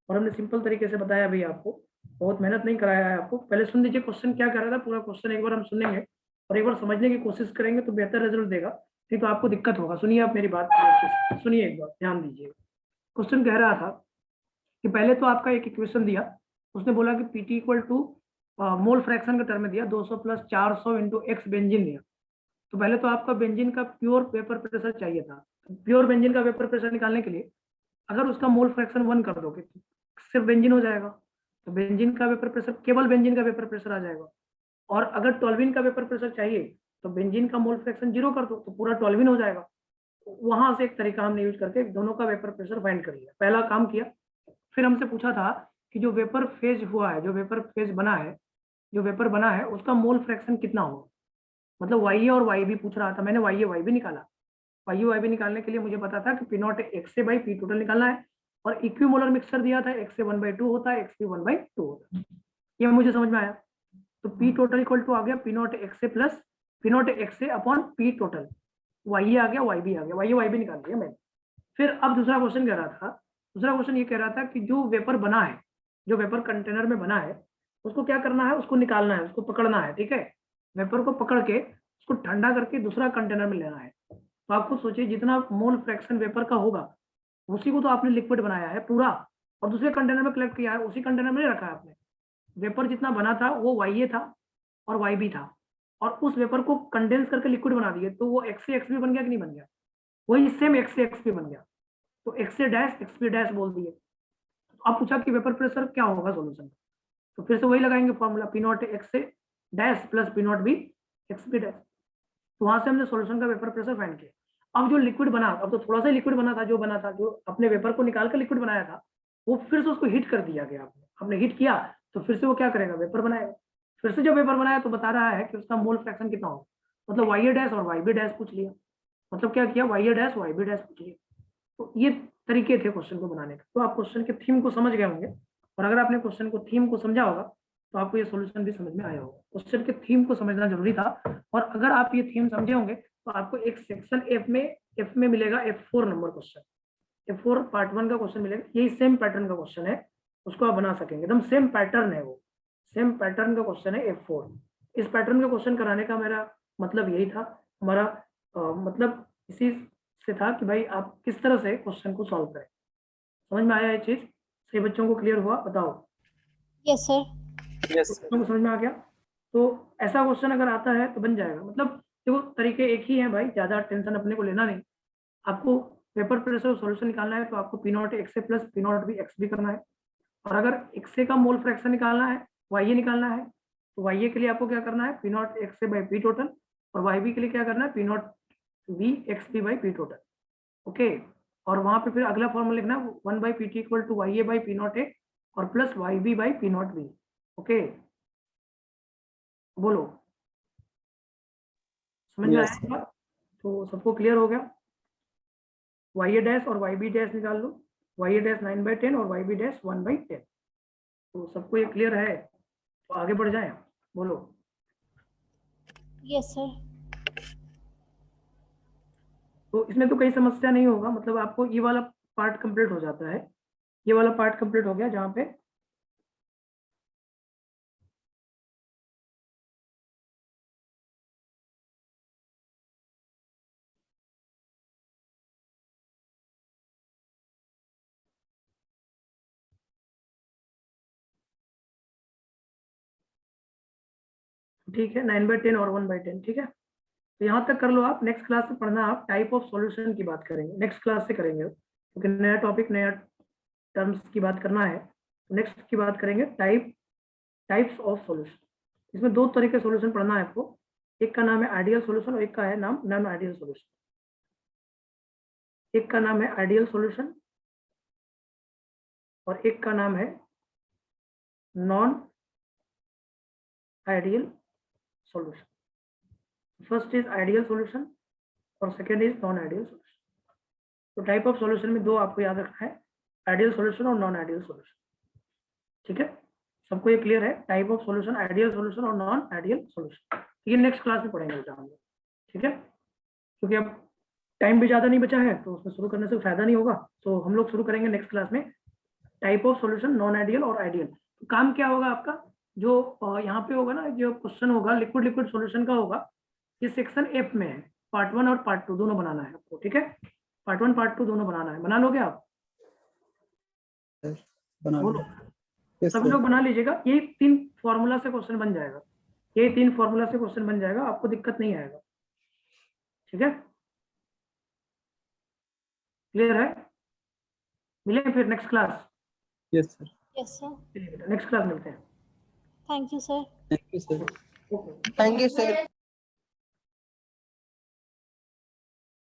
और हमने सिंपल तरीके से बताया भी आपको, बहुत मेहनत नहीं कराया है आपको। पहले सुन लीजिए क्वेश्चन क्या कर रहा था, पूरा क्वेश्चन एक बार हम सुनेंगे और एक बार समझने की कोशिश करेंगे तो बेहतर रिजल्ट देगा, नहीं तो आपको दिक्कत होगा। सुनिए आप मेरी बात, सुनिए एक बार ध्यान दीजिए। क्वेश्चन कह रहा था कि पहले तो आपका एक इक्वेशन दिया, उसने बोला कि PT equal to mole fraction का टर्म में दिया 200 प्लस 400 इंटू एक्स बेंजीन दिया। तो पहले तो आपका बेंजीन का प्योर वेपर प्रेशर चाहिए था। प्योर बेंजीन का वेपर प्रेशर निकालने के लिए अगर उसका मोल फ्रैक्शन 1 कर दोगे तो सिर्फ बेंजीन हो जाएगा, तो बेंजीन का वेपर प्रेशर, केवल बेंजीन का वेपर प्रेशर आ जाएगा। और अगर टॉल्विन का वेपर प्रेशर चाहिए तो बेंजीन का मोल फ्रैक्शन 0 कर दो तो पूरा टॉल्विन हो जाएगा। वहां से एक तरीका हमने यूज करके दोनों का वेपर प्रेशर फाइंड कर लिया, पहला काम किया। फिर हमसे पूछा था कि जो वेपर फेज हुआ है, जो वेपर फेज बना है, जो वेपर बना है उसका मोल फ्रैक्शन कितना होगा। मतलब YA और YB पूछ रहा था, मैंने YA YB निकाला। YA YB निकालने के लिए मुझे पता था कि P not XA by P total निकालना है और इक्विमोलर मिक्सचर दिया था XA 1/2 होता है, XB 1/2 होता है। ये मुझे समझ में आया। तो P टोटल इक्वल टू आ गया P not XA plus P not XA upon P total. YA आ गया, YB आ गया, YA YB निकाल दिया मैंने। फिर अब दूसरा क्वेश्चन कह रहा था, दूसरा क्वेश्चन ये कह रहा था कि जो वेपर बना है, जो वेपर कंटेनर में बना है उसको क्या करना है? उसको निकालना है, उसको पकड़ना है। ठीक है, वेपर को पकड़ के उसको ठंडा करके दूसरा कंटेनर में लेना है। तो आप खुद सोचिए जितना मोल फ्रैक्शन वेपर का होगा उसी को तो आपने लिक्विड बनाया है पूरा और दूसरे कंटेनर में कलेक्ट किया है, उसी कंटेनर में रखा है आपने। वेपर जितना बना था वो YA था और YB था और उस वेपर को कंडेंस करके लिक्विड बना दिए, तो वो XA XB बन गया कि नहीं बन गया? वही सेम XA XB बन गया, तो XA डैश XB डैश बोल दिए। अब पूछा कि वेपर प्रेशर क्या होगा सॉल्यूशन, तो फिर से वही लगाएंगे formula P not XA dash plus P not B XB dash. तो वहां से हमने सॉल्यूशन का वेपर प्रेशर फाइंड किया। अब जो लिक्विड बना, अब तो थोड़ा सा लिक्विड बना था, जो बना था, जो अपने वेपर को निकाल कर लिक्विड बनाया था, वो फिर से उसको हीट कर दिया गया। आपने हीट किया तो फिर से वो क्या करेगा? वेपर बनाएगा। फिर से जब वेपर बनाया तो बता रहा है कि उसका मोल फ्रैक्शन कितना होगा। मतलब YA डैश और YB डैश पूछ लिया। मतलब क्या किया? YA डैश YB डैश पूछ लिया। तो ये तरीके थे क्वेश्चन को बनाने के। तो आप क्वेश्चन के थीम को समझ गए होंगे और अगर आपने क्वेश्चन को थीम को समझा होगा तो आपको ये सॉल्यूशन भी समझ में आया होगा। क्वेश्चन के थीम को समझना जरूरी था और अगर आप ये थीम समझे होंगे तो आपको एक सेक्शन F में मिलेगा F4 number question. F4 part 1 का क्वेश्चन मिलेगा, यही सेम पैटर्न का क्वेश्चन है, उसको आप बना सकेंगे। एकदम सेम पैटर्न है, वो सेम पैटर्न का क्वेश्चन है F4। इस पैटर्न का क्वेश्चन कराने का मेरा मतलब यही था, हमारा मतलब इसी से था कि भाई आप किस तरह से क्वेश्चन को सॉल्व करें। समझ में आया ये चीज? सही बच्चों को क्लियर हुआ? बताओ। Yes, sir. Yes sir. बच्चों को समझ में आ गया? तो ऐसा क्वेश्चन अगर आता है तो बन जाएगा। मतलब देखो तरीके एक ही हैं भाई, ज्यादा टेंशन अपने को लेना नहीं। आपको पेपर प्रेशर सॉल्यूशन निकालना है तो आपको P not XA plus P not B XB करना है और अगर XA का मोल फ्रैक्शन निकालना है, YA निकालना है, तो YA के लिए आपको क्या करना है? P not XA by P total और YB के लिए क्या करना है? P not B XB by P total. Okay, और वहां पे फिर अगला फॉर्मूला लिखना 1/PT equal to YA by P not A और plus YB by P not B। Okay, बोलो, समझ में यस आया? तो सबको क्लियर हो गया? YA डैश और YB डैश निकाल लो। YA डैश 9/10 और YB डैश 1/10। तो सबको ये क्लियर है? तो आगे बढ़ जाए, बोलो। Yes, sir. तो इसमें तो कोई समस्या नहीं होगा, मतलब आपको ये वाला पार्ट कंप्लीट हो जाता है, ये वाला पार्ट कंप्लीट हो गया जहाँ पे ठीक है 9/10 और 1/10, ठीक है। तो यहाँ तक कर लो आप, नेक्स्ट क्लास से पढ़ना आप टाइप ऑफ सॉल्यूशन की बात करेंगे, नेक्स्ट क्लास से करेंगे, क्योंकि नया टॉपिक नया टर्म्स की बात करना है। तो नेक्स्ट की बात करेंगे टाइप्स ऑफ सॉल्यूशन। इसमें दो तरह के सॉल्यूशन पढ़ना है आपको, एक का नाम है आइडियल सॉल्यूशन और एक का है नाम नॉन आइडियल सॉल्यूशन। एक का नाम है आइडियल सॉल्यूशन और एक का नाम है non ideal solution. First is ideal solution और second is non ideal solution. तो टाइप ऑफ सॉल्यूशन में दो आपको याद रखना है, आइडियल सॉल्यूशन और नॉन आइडियल सॉल्यूशन, ठीक है। सबको ये क्लियर है? Type of solution, ideal solution और नॉन आइडियल सॉल्यूशन, ये नेक्स्ट क्लास में पढ़ेंगे बेटा हम लोग, ठीक है। क्योंकि अब टाइम भी ज़्यादा नहीं बचा है तो उसमें शुरू करने से फायदा नहीं होगा, तो हम लोग शुरू करेंगे नेक्स्ट क्लास में type of solution, non ideal और आइडियल। तो काम क्या होगा आपका, जो यहाँ पे होगा ना, जो क्वेश्चन होगा लिक्विड सॉल्यूशन का होगा, ये सेक्शन एफ में है, पार्ट 1 और पार्ट 2 दोनों बनाना है आपको, ठीक है। पार्ट 1 पार्ट 2 दोनों बनाना है, बना लोगे आप? बना बोलो, लो। सभी लोग बना लीजिएगा। ये 3 फॉर्मूला से क्वेश्चन बन जाएगा, ये 3 फॉर्मूला से क्वेश्चन बन जाएगा, आपको दिक्कत नहीं आएगा, ठीक है। क्लियर है? मिलेंगे फिर next class. Yes sir. Yes, sir. Next class मिलते हैं। Thank you, sir. Thank you sir. Okay. Thank you, sir.